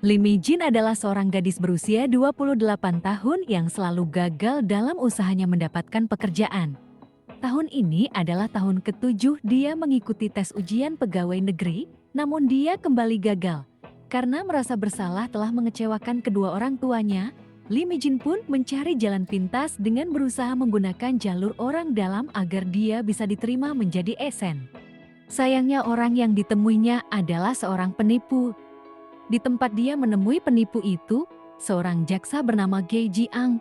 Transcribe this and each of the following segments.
Lee Mi-jin adalah seorang gadis berusia 28 tahun yang selalu gagal dalam usahanya mendapatkan pekerjaan. Tahun ini adalah tahun ke-7 dia mengikuti tes ujian pegawai negeri, namun dia kembali gagal. Karena merasa bersalah telah mengecewakan kedua orang tuanya, Lee Mi-jin pun mencari jalan pintas dengan berusaha menggunakan jalur orang dalam agar dia bisa diterima menjadi ASN. Sayangnya orang yang ditemuinya adalah seorang penipu. Di tempat dia menemui penipu itu, seorang jaksa bernama Ge Jiang.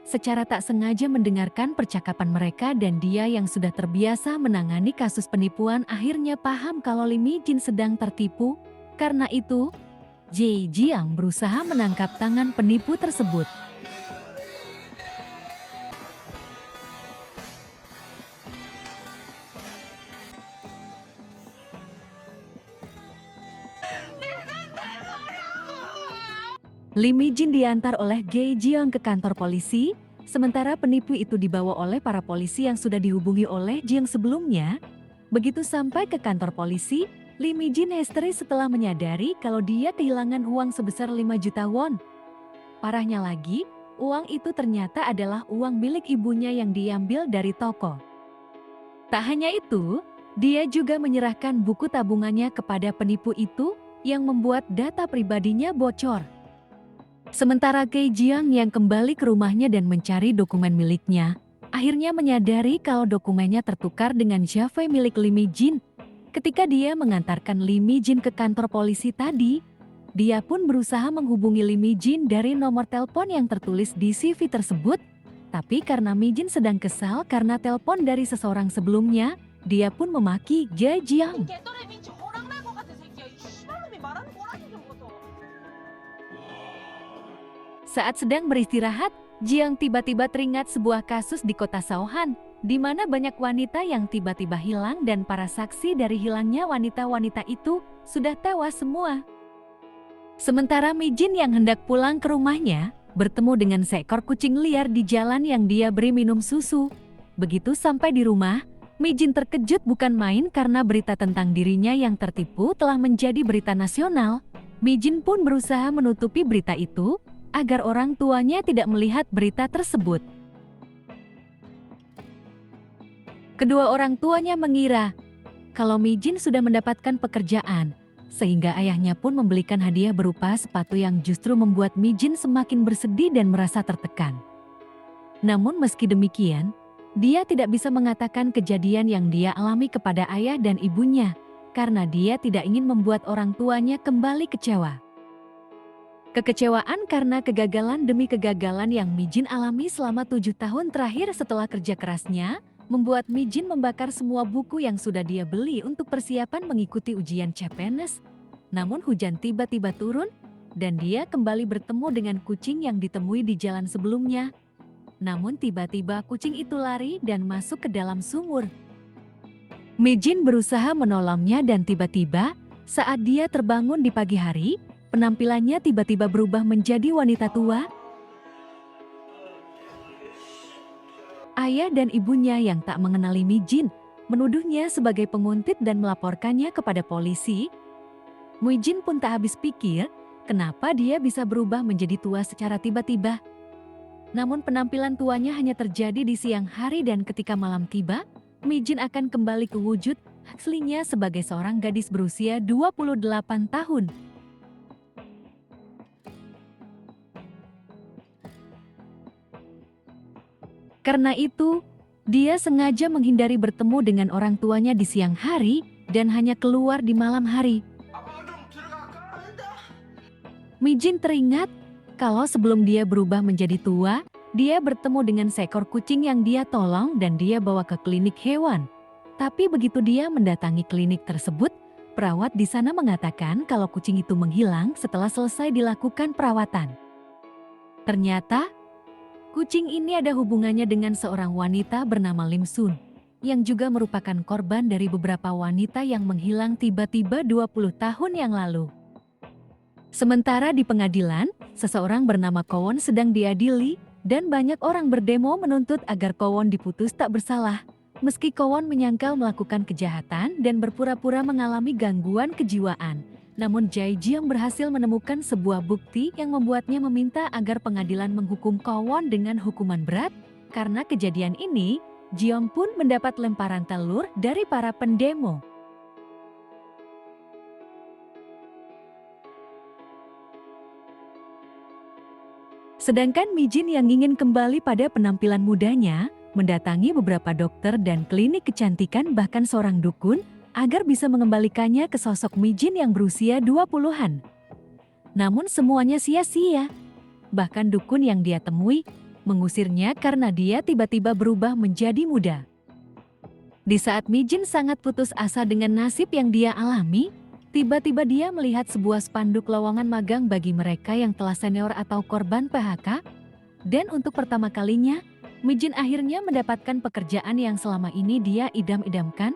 Secara tak sengaja mendengarkan percakapan mereka dan dia yang sudah terbiasa menangani kasus penipuan akhirnya paham kalau Lee Mi-jin sedang tertipu. Karena itu, Ge Jiang berusaha menangkap tangan penipu tersebut. Lee Mi-jin diantar oleh Ge Jiang ke kantor polisi, sementara penipu itu dibawa oleh para polisi yang sudah dihubungi oleh Jiang sebelumnya. Begitu sampai ke kantor polisi, Lee Mi-jin histeris setelah menyadari kalau dia kehilangan uang sebesar 5 juta won. Parahnya lagi, uang itu ternyata adalah uang milik ibunya yang diambil dari toko. Tak hanya itu, dia juga menyerahkan buku tabungannya kepada penipu itu yang membuat data pribadinya bocor. Sementara Ge Jiang yang kembali ke rumahnya dan mencari dokumen miliknya, akhirnya menyadari kalau dokumennya tertukar dengan Jaffe milik Lee Mi-jin. Ketika dia mengantarkan Lee Mi-jin ke kantor polisi tadi, dia pun berusaha menghubungi Lee Mi-jin dari nomor telepon yang tertulis di CV tersebut. Tapi karena Mi-jin sedang kesal karena telepon dari seseorang sebelumnya, dia pun memaki Ge Jiang. Saat sedang beristirahat, Jiang tiba-tiba teringat sebuah kasus di kota Seohan, di mana banyak wanita yang tiba-tiba hilang dan para saksi dari hilangnya wanita-wanita itu sudah tewas semua. Sementara Mi-jin yang hendak pulang ke rumahnya, bertemu dengan seekor kucing liar di jalan yang dia beri minum susu. Begitu sampai di rumah, Mi-jin terkejut bukan main karena berita tentang dirinya yang tertipu telah menjadi berita nasional. Mi-jin pun berusaha menutupi berita itu, agar orang tuanya tidak melihat berita tersebut. Kedua orang tuanya mengira kalau Mi-jin sudah mendapatkan pekerjaan, sehingga ayahnya pun membelikan hadiah berupa sepatu yang justru membuat Mi-jin semakin bersedih dan merasa tertekan. Namun meski demikian, dia tidak bisa mengatakan kejadian yang dia alami kepada ayah dan ibunya, karena dia tidak ingin membuat orang tuanya kembali kecewa. Kekecewaan karena kegagalan demi kegagalan yang Mi-jin alami selama 7 tahun terakhir setelah kerja kerasnya, membuat Mi-jin membakar semua buku yang sudah dia beli untuk persiapan mengikuti ujian CPNS. Namun hujan tiba-tiba turun, dan dia kembali bertemu dengan kucing yang ditemui di jalan sebelumnya. Namun tiba-tiba kucing itu lari dan masuk ke dalam sumur. Mi-jin berusaha menolongnya dan tiba-tiba, saat dia terbangun di pagi hari, penampilannya tiba-tiba berubah menjadi wanita tua. Ayah dan ibunya yang tak mengenali Mi-jin menuduhnya sebagai penguntit dan melaporkannya kepada polisi. Mi-jin pun tak habis pikir kenapa dia bisa berubah menjadi tua secara tiba-tiba. Namun penampilan tuanya hanya terjadi di siang hari dan ketika malam tiba, Mi-jin akan kembali ke wujud aslinya sebagai seorang gadis berusia 28 tahun. Karena itu, dia sengaja menghindari bertemu dengan orang tuanya di siang hari dan hanya keluar di malam hari. Mi-jin teringat kalau sebelum dia berubah menjadi tua, dia bertemu dengan seekor kucing yang dia tolong dan dia bawa ke klinik hewan. Tapi begitu dia mendatangi klinik tersebut, perawat di sana mengatakan kalau kucing itu menghilang setelah selesai dilakukan perawatan. Ternyata, kucing ini ada hubungannya dengan seorang wanita bernama Lim Sun, yang juga merupakan korban dari beberapa wanita yang menghilang tiba-tiba 20 tahun yang lalu. Sementara di pengadilan, seseorang bernama Kwon sedang diadili, dan banyak orang berdemo menuntut agar Kwon diputus tak bersalah, meski Kwon menyangkal melakukan kejahatan dan berpura-pura mengalami gangguan kejiwaan. Namun Jae Jiang berhasil menemukan sebuah bukti yang membuatnya meminta agar pengadilan menghukum Kwon dengan hukuman berat. Karena kejadian ini, Jiang pun mendapat lemparan telur dari para pendemo. Sedangkan Mi Jin yang ingin kembali pada penampilan mudanya, mendatangi beberapa dokter dan klinik kecantikan bahkan seorang dukun, agar bisa mengembalikannya ke sosok Mi Jin yang berusia 20-an. Namun semuanya sia-sia. Bahkan dukun yang dia temui, mengusirnya karena dia tiba-tiba berubah menjadi muda. Di saat Mi Jin sangat putus asa dengan nasib yang dia alami, tiba-tiba dia melihat sebuah spanduk lowongan magang bagi mereka yang telah senior atau korban PHK. Dan untuk pertama kalinya, Mi Jin akhirnya mendapatkan pekerjaan yang selama ini dia idam-idamkan.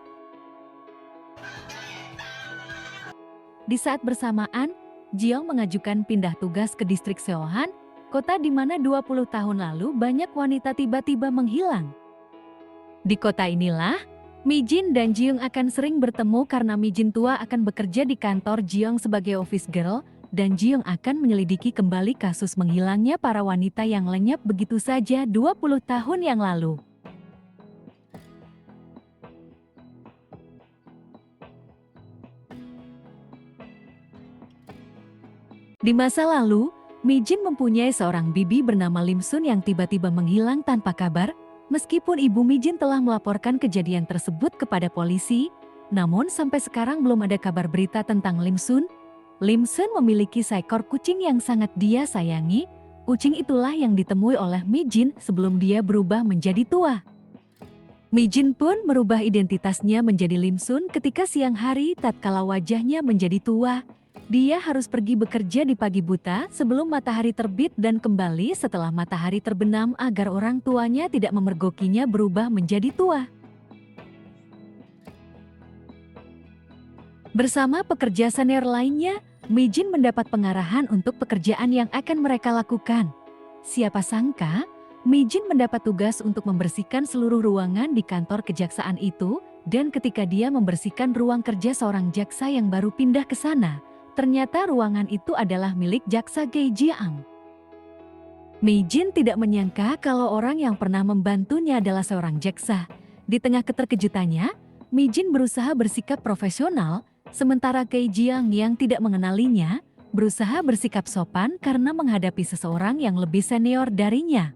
Di saat bersamaan, Jiang mengajukan pindah tugas ke distrik Seohan, kota di mana 20 tahun lalu banyak wanita tiba-tiba menghilang. Di kota inilah, Mi Jin dan Jiung akan sering bertemu karena Mi Jin tua akan bekerja di kantor Jiung sebagai office girl, dan Jiung akan menyelidiki kembali kasus menghilangnya para wanita yang lenyap begitu saja 20 tahun yang lalu. Di masa lalu, Mi Jin mempunyai seorang bibi bernama Lim Sun yang tiba-tiba menghilang tanpa kabar. Meskipun ibu Mi Jin telah melaporkan kejadian tersebut kepada polisi, namun sampai sekarang belum ada kabar berita tentang Lim Sun. Lim Sun memiliki seekor kucing yang sangat dia sayangi. Kucing itulah yang ditemui oleh Mi Jin sebelum dia berubah menjadi tua. Mi Jin pun merubah identitasnya menjadi Lim Sun ketika siang hari tatkala wajahnya menjadi tua. Dia harus pergi bekerja di pagi buta sebelum matahari terbit dan kembali setelah matahari terbenam agar orang tuanya tidak memergokinya berubah menjadi tua. Bersama pekerja senior lainnya, Mi Jin mendapat pengarahan untuk pekerjaan yang akan mereka lakukan. Siapa sangka, Mi Jin mendapat tugas untuk membersihkan seluruh ruangan di kantor kejaksaan itu, dan ketika dia membersihkan ruang kerja seorang jaksa yang baru pindah ke sana, ternyata ruangan itu adalah milik jaksa Ge Jiang. Mi Jin tidak menyangka kalau orang yang pernah membantunya adalah seorang jaksa. Di tengah keterkejutannya, Mi Jin berusaha bersikap profesional, sementara Ge Jiang yang tidak mengenalinya, berusaha bersikap sopan karena menghadapi seseorang yang lebih senior darinya.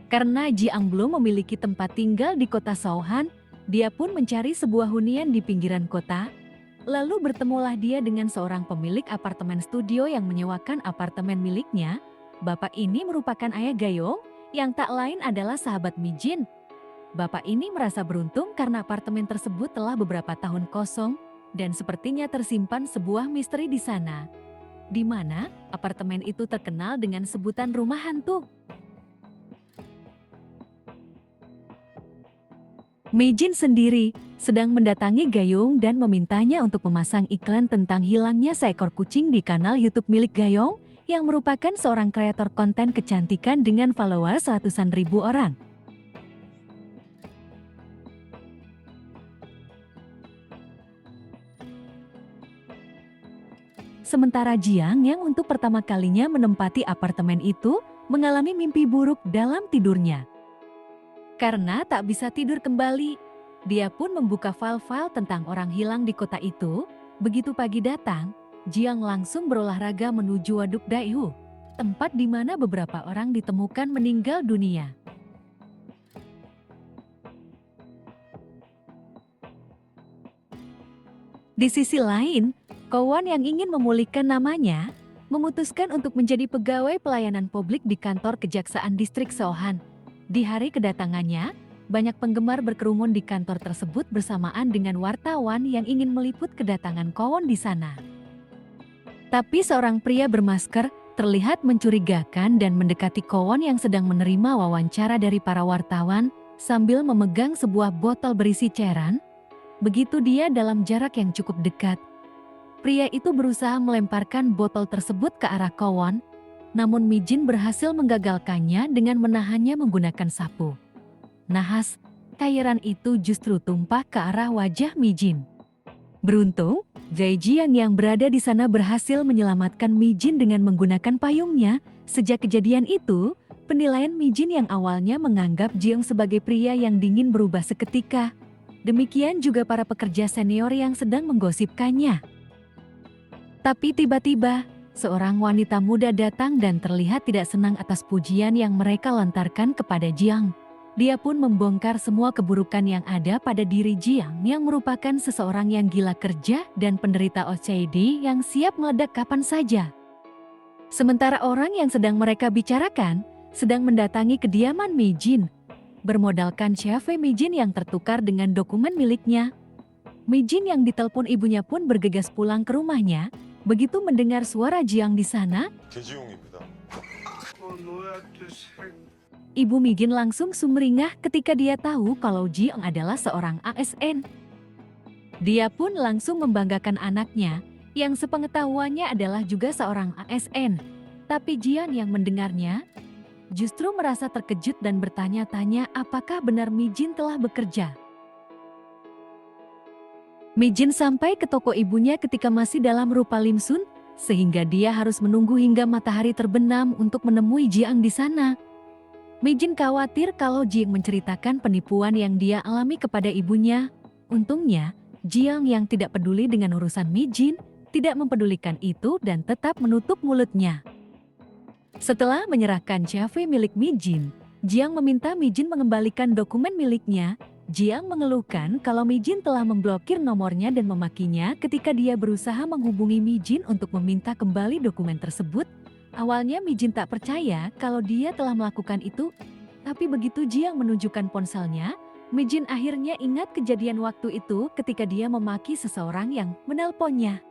Karena Jiang belum memiliki tempat tinggal di kota Seohan, dia pun mencari sebuah hunian di pinggiran kota. Lalu bertemulah dia dengan seorang pemilik apartemen studio yang menyewakan apartemen miliknya. Bapak ini merupakan ayah Gayong, yang tak lain adalah sahabat Mi Jin. Bapak ini merasa beruntung karena apartemen tersebut telah beberapa tahun kosong, dan sepertinya tersimpan sebuah misteri di sana, di mana apartemen itu terkenal dengan sebutan rumah hantu. Mi Jin sendiri sedang mendatangi Gayong dan memintanya untuk memasang iklan tentang hilangnya seekor kucing di kanal YouTube milik Gayong, yang merupakan seorang kreator konten kecantikan dengan followers ratusan ribu orang. Sementara Jiang yang untuk pertama kalinya menempati apartemen itu, mengalami mimpi buruk dalam tidurnya. Karena tak bisa tidur kembali, dia pun membuka file-file tentang orang hilang di kota itu. Begitu pagi datang, Jiang langsung berolahraga menuju Waduk Daehu, tempat di mana beberapa orang ditemukan meninggal dunia. Di sisi lain, Kwon yang ingin memulihkan namanya, memutuskan untuk menjadi pegawai pelayanan publik di kantor kejaksaan distrik Seohan. Di hari kedatangannya, banyak penggemar berkerumun di kantor tersebut bersamaan dengan wartawan yang ingin meliput kedatangan Kwon di sana. Tapi seorang pria bermasker terlihat mencurigakan dan mendekati Kwon yang sedang menerima wawancara dari para wartawan sambil memegang sebuah botol berisi cairan. Begitu dia dalam jarak yang cukup dekat, pria itu berusaha melemparkan botol tersebut ke arah Kwon. Namun Mi Jin berhasil menggagalkannya dengan menahannya menggunakan sapu. Nahas, cairan itu justru tumpah ke arah wajah Mi Jin. Beruntung, Jai Jiang yang berada di sana berhasil menyelamatkan Mi Jin dengan menggunakan payungnya. Sejak kejadian itu, penilaian Mi Jin yang awalnya menganggap Jiang sebagai pria yang dingin berubah seketika. Demikian juga para pekerja senior yang sedang menggosipkannya. Tapi tiba-tiba, seorang wanita muda datang dan terlihat tidak senang atas pujian yang mereka lontarkan kepada Jiang. Dia pun membongkar semua keburukan yang ada pada diri Jiang yang merupakan seseorang yang gila kerja dan penderita OCD yang siap meledak kapan saja. Sementara orang yang sedang mereka bicarakan sedang mendatangi kediaman Mi Jin. Bermodalkan CV Mi Jin yang tertukar dengan dokumen miliknya, Mi Jin yang ditelepon ibunya pun bergegas pulang ke rumahnya. Begitu mendengar suara Jiang di sana, Ibu Mi Jin langsung sumringah ketika dia tahu kalau Jiang adalah seorang ASN. Dia pun langsung membanggakan anaknya, yang sepengetahuannya adalah juga seorang ASN. Tapi Jiang yang mendengarnya, justru merasa terkejut dan bertanya-tanya apakah benar Mi Jin telah bekerja. Mi Jin sampai ke toko ibunya ketika masih dalam rupa Limsun, sehingga dia harus menunggu hingga matahari terbenam untuk menemui Jiang di sana. Mi Jin khawatir kalau Jiang menceritakan penipuan yang dia alami kepada ibunya. Untungnya, Jiang yang tidak peduli dengan urusan Mi Jin, tidak mempedulikan itu dan tetap menutup mulutnya. Setelah menyerahkan CV milik Mi Jin, Jiang meminta Mi Jin mengembalikan dokumen miliknya. Jiang mengeluhkan kalau Mi Jin telah memblokir nomornya dan memakinya ketika dia berusaha menghubungi Mi Jin untuk meminta kembali dokumen tersebut. Awalnya Mi Jin tak percaya kalau dia telah melakukan itu, tapi begitu Jiang menunjukkan ponselnya, Mi Jin akhirnya ingat kejadian waktu itu ketika dia memaki seseorang yang menelponnya.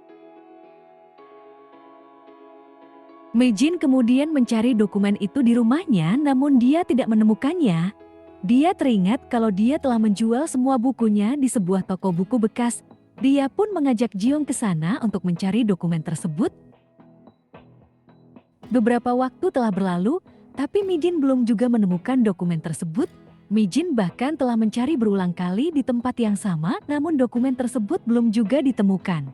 Mi Jin kemudian mencari dokumen itu di rumahnya, namun dia tidak menemukannya. Dia teringat kalau dia telah menjual semua bukunya di sebuah toko buku bekas. Dia pun mengajak Jiang ke sana untuk mencari dokumen tersebut. Beberapa waktu telah berlalu, tapi Mi Jin belum juga menemukan dokumen tersebut. Mi Jin bahkan telah mencari berulang kali di tempat yang sama, namun dokumen tersebut belum juga ditemukan.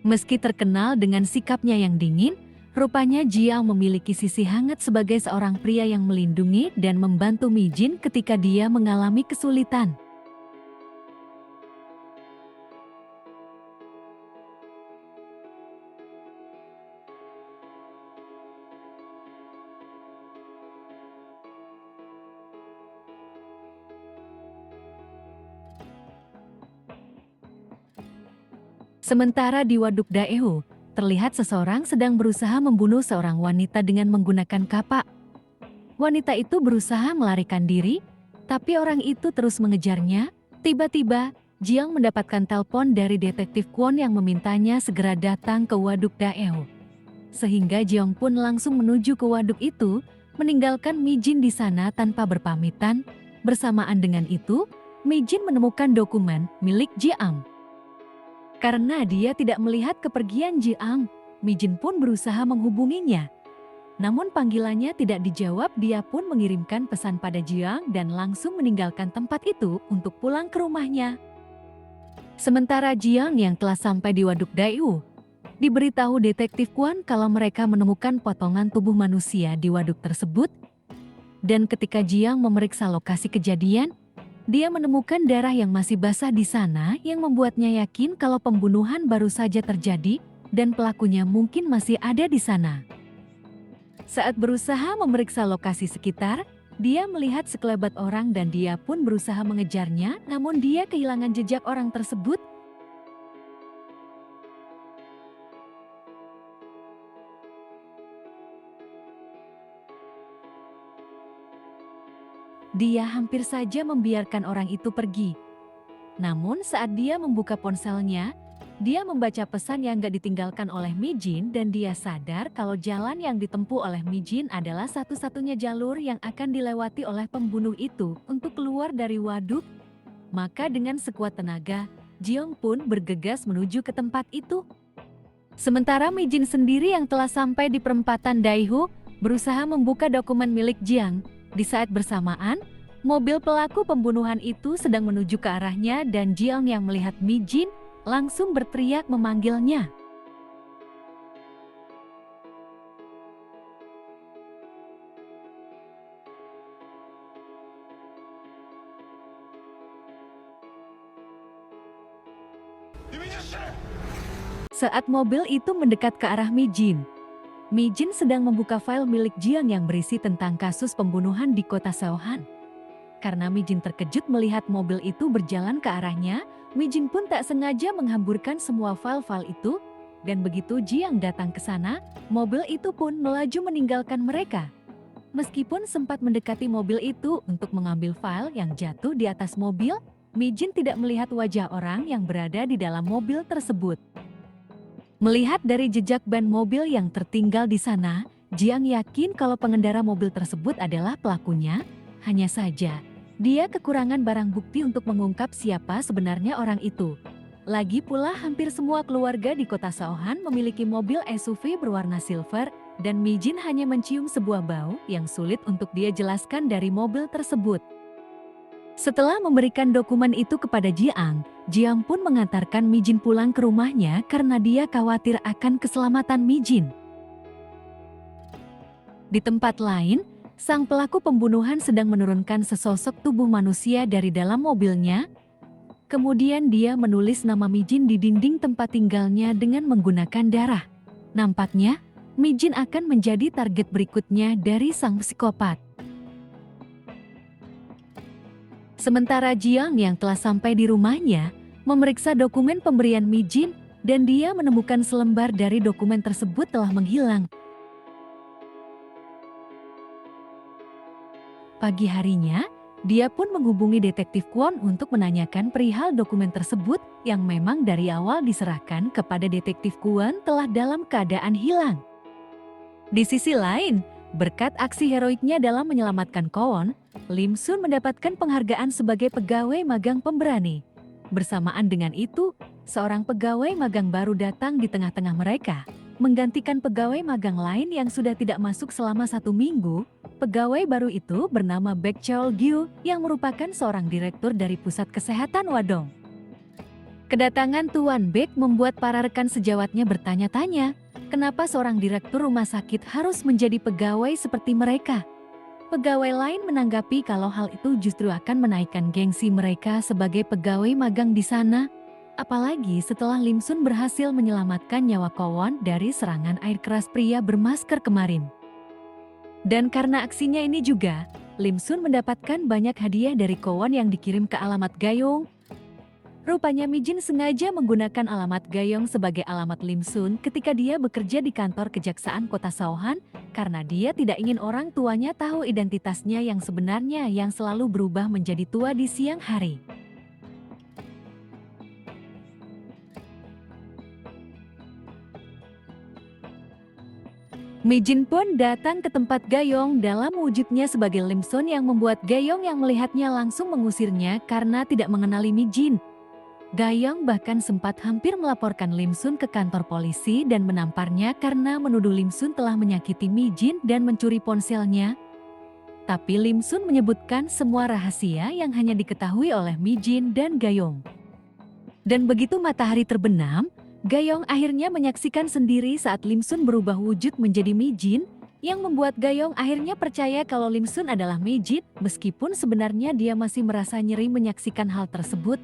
Meski terkenal dengan sikapnya yang dingin, rupanya Jiang memiliki sisi hangat sebagai seorang pria yang melindungi dan membantu Mi Jin ketika dia mengalami kesulitan. Sementara di Waduk Daeho, terlihat seseorang sedang berusaha membunuh seorang wanita dengan menggunakan kapak. Wanita itu berusaha melarikan diri, tapi orang itu terus mengejarnya. Tiba-tiba, Jiang mendapatkan telepon dari detektif Kwon yang memintanya segera datang ke Waduk Daeho. Sehingga Jiang pun langsung menuju ke waduk itu, meninggalkan Mi Jin di sana tanpa berpamitan. Bersamaan dengan itu, Mi Jin menemukan dokumen milik Jiang. Karena dia tidak melihat kepergian Jiang, Mi Jin pun berusaha menghubunginya. Namun panggilannya tidak dijawab, dia pun mengirimkan pesan pada Jiang dan langsung meninggalkan tempat itu untuk pulang ke rumahnya. Sementara Jiang yang telah sampai di Waduk Daeho, diberitahu detektif Kwon kalau mereka menemukan potongan tubuh manusia di waduk tersebut. Dan ketika Jiang memeriksa lokasi kejadian, dia menemukan darah yang masih basah di sana yang membuatnya yakin kalau pembunuhan baru saja terjadi dan pelakunya mungkin masih ada di sana. Saat berusaha memeriksa lokasi sekitar, dia melihat sekelebat orang dan dia pun berusaha mengejarnya, namun dia kehilangan jejak orang tersebut. Dia hampir saja membiarkan orang itu pergi. Namun saat dia membuka ponselnya, dia membaca pesan yang gak ditinggalkan oleh Mi Jin dan dia sadar kalau jalan yang ditempuh oleh Mi Jin adalah satu-satunya jalur yang akan dilewati oleh pembunuh itu untuk keluar dari waduk. Maka dengan sekuat tenaga, Jiang pun bergegas menuju ke tempat itu. Sementara Mi Jin sendiri yang telah sampai di perempatan Daeho, berusaha membuka dokumen milik Jiang. Di saat bersamaan, Mobil pelaku pembunuhan itu sedang menuju ke arahnya dan Jiang yang melihat Mi Jin langsung berteriak memanggilnya. Saat mobil itu mendekat ke arah Mi Jin sedang membuka file milik Jiang yang berisi tentang kasus pembunuhan di kota Shaohan. Karena Mi Jin terkejut melihat mobil itu berjalan ke arahnya, Mi Jin pun tak sengaja menghamburkan semua file-file itu, dan begitu Jiang datang ke sana, mobil itu pun melaju meninggalkan mereka. Meskipun sempat mendekati mobil itu untuk mengambil file yang jatuh di atas mobil, Mi Jin tidak melihat wajah orang yang berada di dalam mobil tersebut. Melihat dari jejak ban mobil yang tertinggal di sana, Jiang yakin kalau pengendara mobil tersebut adalah pelakunya. Hanya saja, dia kekurangan barang bukti untuk mengungkap siapa sebenarnya orang itu. Lagi pula hampir semua keluarga di kota Shaohan memiliki mobil SUV berwarna silver, dan Mi Jin hanya mencium sebuah bau yang sulit untuk dia jelaskan dari mobil tersebut. Setelah memberikan dokumen itu kepada Jiang pun mengantarkan Mi Jin pulang ke rumahnya karena dia khawatir akan keselamatan Mi Jin. Di tempat lain, sang pelaku pembunuhan sedang menurunkan sesosok tubuh manusia dari dalam mobilnya. Kemudian dia menulis nama Mi Jin di dinding tempat tinggalnya dengan menggunakan darah. Nampaknya, Mi Jin akan menjadi target berikutnya dari sang psikopat. Sementara Jiang yang telah sampai di rumahnya, memeriksa dokumen pemberian Mi Jin, dan dia menemukan selembar dari dokumen tersebut telah menghilang. Pagi harinya, dia pun menghubungi detektif Kwon untuk menanyakan perihal dokumen tersebut yang memang dari awal diserahkan kepada detektif Kwon telah dalam keadaan hilang. Di sisi lain, berkat aksi heroiknya dalam menyelamatkan Kwon, Lim Sun mendapatkan penghargaan sebagai pegawai magang pemberani. Bersamaan dengan itu, seorang pegawai magang baru datang di tengah-tengah mereka, menggantikan pegawai magang lain yang sudah tidak masuk selama 1 minggu. Pegawai baru itu bernama Baek Cheol Gyu yang merupakan seorang direktur dari Pusat Kesehatan Wadong. Kedatangan Tuan Baek membuat para rekan sejawatnya bertanya-tanya, kenapa seorang direktur rumah sakit harus menjadi pegawai seperti mereka? Pegawai lain menanggapi kalau hal itu justru akan menaikkan gengsi mereka sebagai pegawai magang di sana. Apalagi setelah Lim Sun berhasil menyelamatkan nyawa Kwon dari serangan air keras pria bermasker kemarin. Dan karena aksinya ini juga, Lim Sun mendapatkan banyak hadiah dari Kwon yang dikirim ke alamat Gayong. Rupanya Mi Jin sengaja menggunakan alamat Gayong sebagai alamat Lim Sun ketika dia bekerja di kantor kejaksaan kota Shaohan, karena dia tidak ingin orang tuanya tahu identitasnya yang sebenarnya yang selalu berubah menjadi tua di siang hari. Mi Jin pun datang ke tempat Gayong dalam wujudnya sebagai Lim Sun yang membuat Gayong yang melihatnya langsung mengusirnya karena tidak mengenali Mi Jin. Gayong bahkan sempat hampir melaporkan Lim Sun ke kantor polisi dan menamparnya karena menuduh Lim Sun telah menyakiti Mi Jin dan mencuri ponselnya. Tapi Lim Sun menyebutkan semua rahasia yang hanya diketahui oleh Mi Jin dan Gayong. Dan begitu matahari terbenam, Gayong akhirnya menyaksikan sendiri saat Lim Sun berubah wujud menjadi Mi Jin, yang membuat Gayong akhirnya percaya kalau Lim Sun adalah Mi Jin, meskipun sebenarnya dia masih merasa nyeri menyaksikan hal tersebut.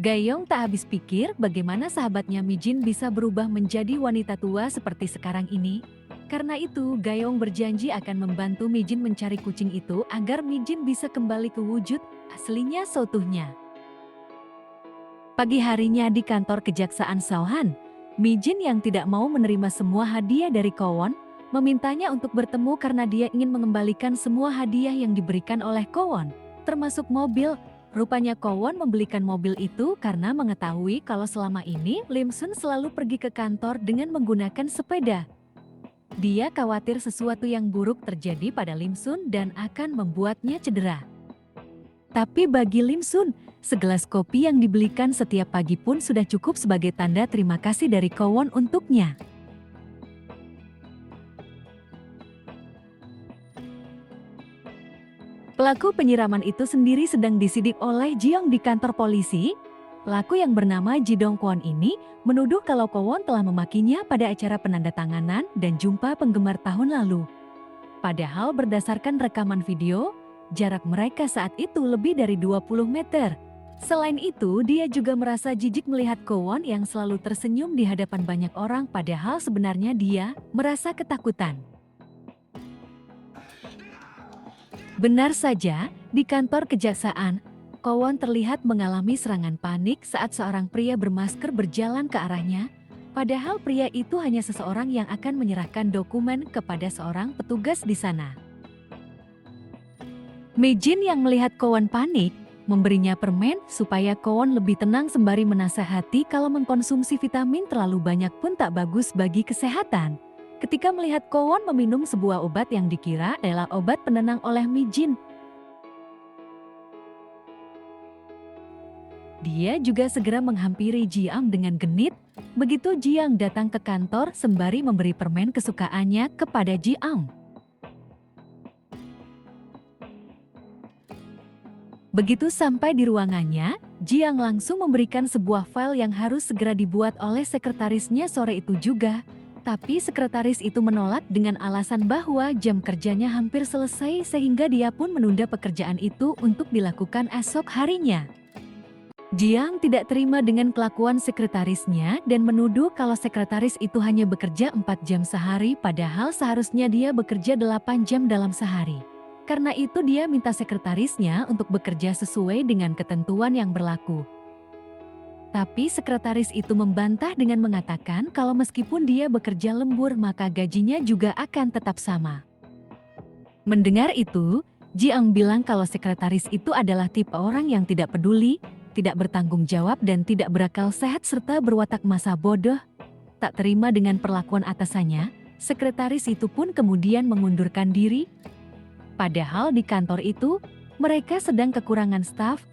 Gayong tak habis pikir bagaimana sahabatnya Mi Jin bisa berubah menjadi wanita tua seperti sekarang ini. Karena itu, Gayong berjanji akan membantu Mi Jin mencari kucing itu agar Mi Jin bisa kembali ke wujud aslinya seutuhnya. Pagi harinya di kantor kejaksaan Shaohan, Mi Jin yang tidak mau menerima semua hadiah dari Kwon, memintanya untuk bertemu karena dia ingin mengembalikan semua hadiah yang diberikan oleh Kwon, termasuk mobil. Rupanya Kwon membelikan mobil itu karena mengetahui kalau selama ini Lim Sun selalu pergi ke kantor dengan menggunakan sepeda. Dia khawatir sesuatu yang buruk terjadi pada Lim Sun dan akan membuatnya cedera. Tapi bagi Lim Sun, segelas kopi yang dibelikan setiap pagi pun sudah cukup sebagai tanda terima kasih dari Kwon untuknya. Pelaku penyiraman itu sendiri sedang disidik oleh Jiang di kantor polisi. Pelaku yang bernama Ji Dong Kwon ini menuduh kalau Kwon telah memakinya pada acara penandatanganan dan jumpa penggemar tahun lalu. Padahal berdasarkan rekaman video, jarak mereka saat itu lebih dari 20 meter. Selain itu, dia juga merasa jijik melihat Kwon yang selalu tersenyum di hadapan banyak orang padahal sebenarnya dia merasa ketakutan. Benar saja, di kantor kejaksaan, Kwon terlihat mengalami serangan panik saat seorang pria bermasker berjalan ke arahnya, padahal pria itu hanya seseorang yang akan menyerahkan dokumen kepada seorang petugas di sana. Mi-jin yang melihat Kwon panik, memberinya permen supaya Kwon lebih tenang sembari menasehati kalau mengkonsumsi vitamin terlalu banyak pun tak bagus bagi kesehatan. Ketika melihat Kwon meminum sebuah obat yang dikira adalah obat penenang oleh Mi-jin, dia juga segera menghampiri Jiang dengan genit. Begitu Jiang datang ke kantor sembari memberi permen kesukaannya kepada Jiang. Begitu sampai di ruangannya, Jiang langsung memberikan sebuah file yang harus segera dibuat oleh sekretarisnya sore itu juga. Tapi sekretaris itu menolak dengan alasan bahwa jam kerjanya hampir selesai sehingga dia pun menunda pekerjaan itu untuk dilakukan esok harinya. Jiang tidak terima dengan kelakuan sekretarisnya dan menuduh kalau sekretaris itu hanya bekerja 4 jam sehari padahal seharusnya dia bekerja 8 jam dalam sehari. Karena itu dia minta sekretarisnya untuk bekerja sesuai dengan ketentuan yang berlaku. Tapi sekretaris itu membantah dengan mengatakan kalau meskipun dia bekerja lembur maka gajinya juga akan tetap sama. Mendengar itu, Jiang bilang kalau sekretaris itu adalah tipe orang yang tidak peduli, tidak bertanggung jawab dan tidak berakal sehat serta berwatak masa bodoh. Tak terima dengan perlakuan atasannya, sekretaris itu pun kemudian mengundurkan diri. Padahal di kantor itu, mereka sedang kekurangan staf.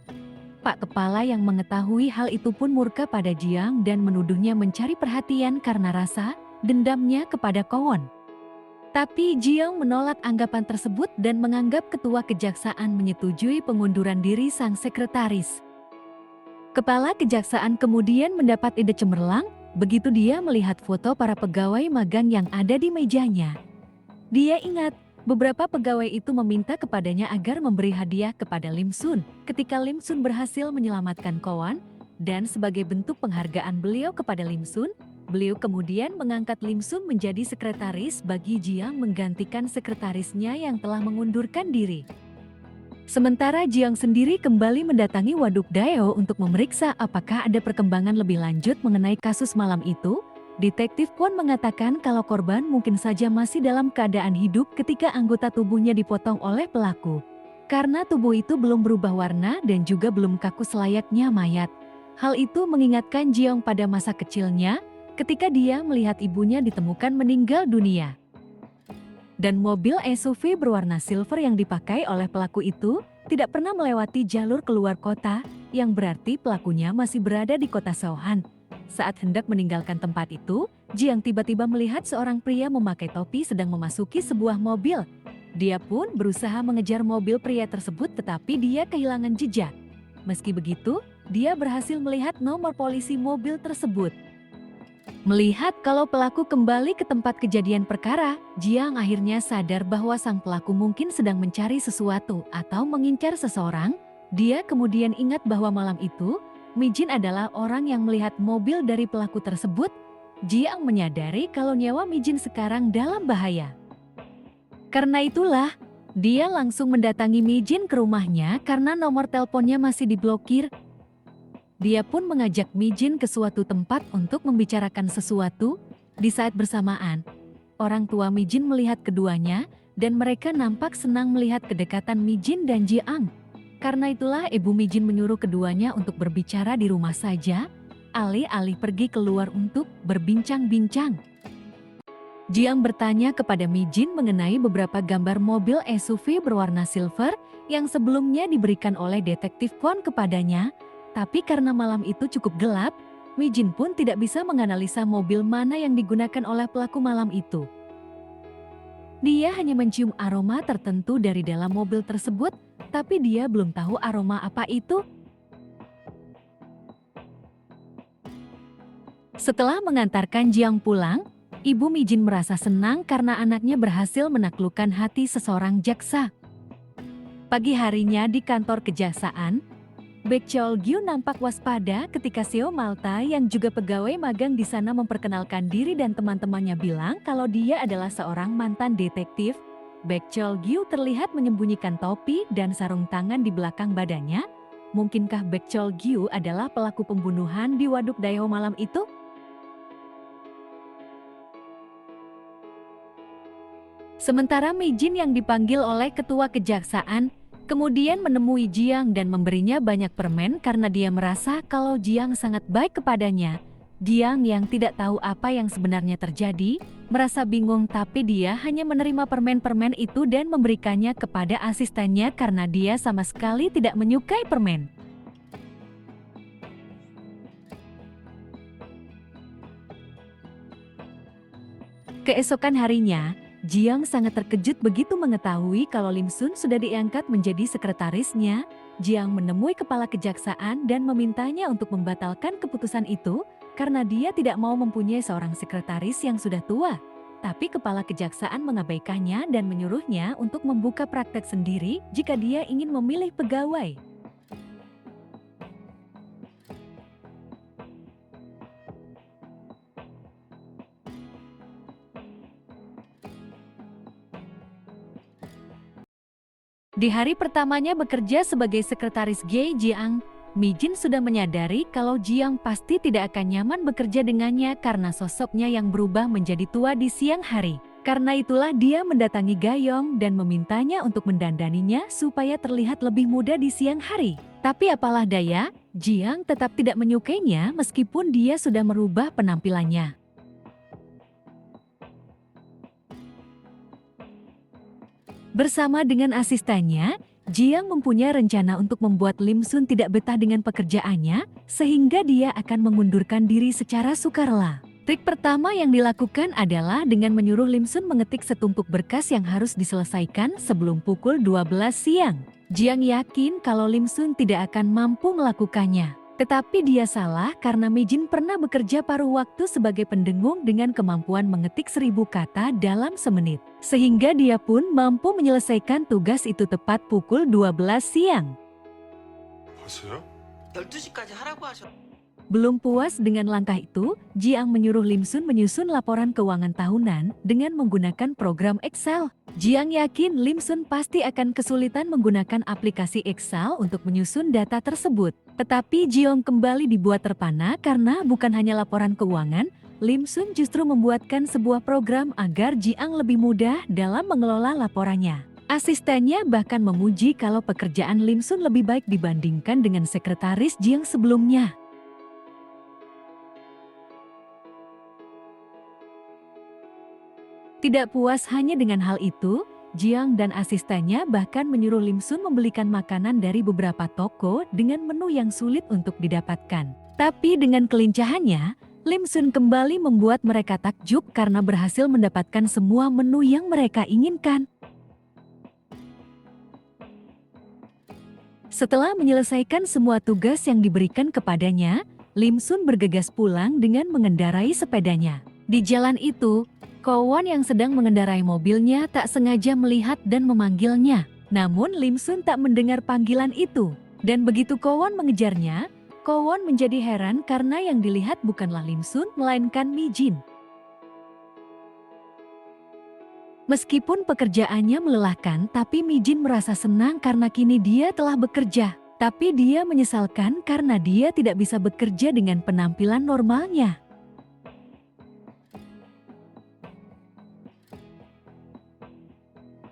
Pak Kepala yang mengetahui hal itu pun murka pada Jiang dan menuduhnya mencari perhatian karena rasa dendamnya kepada Kwon. Tapi Jiang menolak anggapan tersebut dan menganggap ketua kejaksaan menyetujui pengunduran diri sang sekretaris. Kepala kejaksaan kemudian mendapat ide cemerlang, begitu dia melihat foto para pegawai magang yang ada di mejanya. Dia ingat, beberapa pegawai itu meminta kepadanya agar memberi hadiah kepada Lim Sun ketika Lim Sun berhasil menyelamatkan Kwon, dan sebagai bentuk penghargaan beliau kepada Lim Sun, beliau kemudian mengangkat Lim Sun menjadi sekretaris bagi Jiang menggantikan sekretarisnya yang telah mengundurkan diri. Sementara Jiang sendiri kembali mendatangi Waduk Daeo untuk memeriksa apakah ada perkembangan lebih lanjut mengenai kasus malam itu. Detektif Kwon mengatakan kalau korban mungkin saja masih dalam keadaan hidup ketika anggota tubuhnya dipotong oleh pelaku. Karena tubuh itu belum berubah warna dan juga belum kaku selayaknya mayat. Hal itu mengingatkan Jiang pada masa kecilnya ketika dia melihat ibunya ditemukan meninggal dunia. Dan mobil SUV berwarna silver yang dipakai oleh pelaku itu tidak pernah melewati jalur keluar kota, yang berarti pelakunya masih berada di kota Seohan. Saat hendak meninggalkan tempat itu, Jiang tiba-tiba melihat seorang pria memakai topi sedang memasuki sebuah mobil. Dia pun berusaha mengejar mobil pria tersebut tetapi dia kehilangan jejak. Meski begitu, dia berhasil melihat nomor polisi mobil tersebut. Melihat kalau pelaku kembali ke tempat kejadian perkara, Jiang akhirnya sadar bahwa sang pelaku mungkin sedang mencari sesuatu atau mengincar seseorang. Dia kemudian ingat bahwa malam itu, Mi-jin adalah orang yang melihat mobil dari pelaku tersebut. Jiang menyadari kalau nyawa Mi-jin sekarang dalam bahaya. Karena itulah, dia langsung mendatangi Mi-jin ke rumahnya karena nomor teleponnya masih diblokir. Dia pun mengajak Mi-jin ke suatu tempat untuk membicarakan sesuatu. Di saat bersamaan, orang tua Mi-jin melihat keduanya dan mereka nampak senang melihat kedekatan Mi-jin dan Jiang. Karena itulah ibu Mi-jin menyuruh keduanya untuk berbicara di rumah saja, alih-alih pergi keluar untuk berbincang-bincang. Jiang bertanya kepada Mi-jin mengenai beberapa gambar mobil SUV berwarna silver yang sebelumnya diberikan oleh detektif Kwon kepadanya, tapi karena malam itu cukup gelap, Mi-jin pun tidak bisa menganalisa mobil mana yang digunakan oleh pelaku malam itu. Dia hanya mencium aroma tertentu dari dalam mobil tersebut, tapi dia belum tahu aroma apa itu. Setelah mengantarkan Jiang pulang, Ibu Mijin merasa senang karena anaknya berhasil menaklukkan hati seseorang jaksa. Pagi harinya di kantor kejaksaan, Baek Cheol-gyu nampak waspada ketika Seo Malta yang juga pegawai magang di sana memperkenalkan diri dan teman-temannya bilang kalau dia adalah seorang mantan detektif. Baek Cheol-gyu terlihat menyembunyikan topi dan sarung tangan di belakang badannya. Mungkinkah Baek Cheol-gyu adalah pelaku pembunuhan di Waduk Daeho malam itu? Sementara Mijin yang dipanggil oleh ketua kejaksaan, kemudian menemui Jiang dan memberinya banyak permen karena dia merasa kalau Jiang sangat baik kepadanya. Jiang yang tidak tahu apa yang sebenarnya terjadi, merasa bingung tapi dia hanya menerima permen-permen itu dan memberikannya kepada asistennya karena dia sama sekali tidak menyukai permen. Keesokan harinya, Jiang sangat terkejut begitu mengetahui kalau Lim Sun sudah diangkat menjadi sekretarisnya. Jiang menemui kepala kejaksaan dan memintanya untuk membatalkan keputusan itu karena dia tidak mau mempunyai seorang sekretaris yang sudah tua. Tapi kepala kejaksaan mengabaikannya dan menyuruhnya untuk membuka praktek sendiri jika dia ingin memilih pegawai. Di hari pertamanya bekerja sebagai sekretaris Ge Jiang, Mijin sudah menyadari kalau Jiang pasti tidak akan nyaman bekerja dengannya karena sosoknya yang berubah menjadi tua di siang hari. Karena itulah dia mendatangi Gayong dan memintanya untuk mendandaninya supaya terlihat lebih muda di siang hari. Tapi apalah daya, Jiang tetap tidak menyukainya meskipun dia sudah merubah penampilannya. Bersama dengan asistennya, Jiang mempunyai rencana untuk membuat Lim Sun tidak betah dengan pekerjaannya, sehingga dia akan mengundurkan diri secara sukarela. Trik pertama yang dilakukan adalah dengan menyuruh Lim Sun mengetik setumpuk berkas yang harus diselesaikan sebelum pukul 12 siang. Jiang yakin kalau Lim Sun tidak akan mampu melakukannya. Tetapi dia salah karena Mijin pernah bekerja paruh waktu sebagai pendengung dengan kemampuan mengetik 1000 kata dalam semenit. Sehingga dia pun mampu menyelesaikan tugas itu tepat pukul 12 siang. 봤어요? 12시까지 하라고 하셨. Belum puas dengan langkah itu, Jiang menyuruh Lim Sun menyusun laporan keuangan tahunan dengan menggunakan program Excel. Jiang yakin Lim Sun pasti akan kesulitan menggunakan aplikasi Excel untuk menyusun data tersebut. Tetapi Jiang kembali dibuat terpana karena bukan hanya laporan keuangan, Lim Sun justru membuatkan sebuah program agar Jiang lebih mudah dalam mengelola laporannya. Asistennya bahkan memuji kalau pekerjaan Lim Sun lebih baik dibandingkan dengan sekretaris Jiang sebelumnya. Tidak puas hanya dengan hal itu, Jiang dan asistennya bahkan menyuruh Lim Sun membelikan makanan dari beberapa toko dengan menu yang sulit untuk didapatkan. Tapi dengan kelincahannya, Lim Sun kembali membuat mereka takjub karena berhasil mendapatkan semua menu yang mereka inginkan. Setelah menyelesaikan semua tugas yang diberikan kepadanya, Lim Sun bergegas pulang dengan mengendarai sepedanya. Di jalan itu, Kowon yang sedang mengendarai mobilnya tak sengaja melihat dan memanggilnya. Namun Lim Sun tak mendengar panggilan itu. Dan begitu Kowon mengejarnya, Kowon menjadi heran karena yang dilihat bukanlah Lim Sun melainkan Mijin. Meskipun pekerjaannya melelahkan, tapi Mijin merasa senang karena kini dia telah bekerja. Tapi dia menyesalkan karena dia tidak bisa bekerja dengan penampilan normalnya.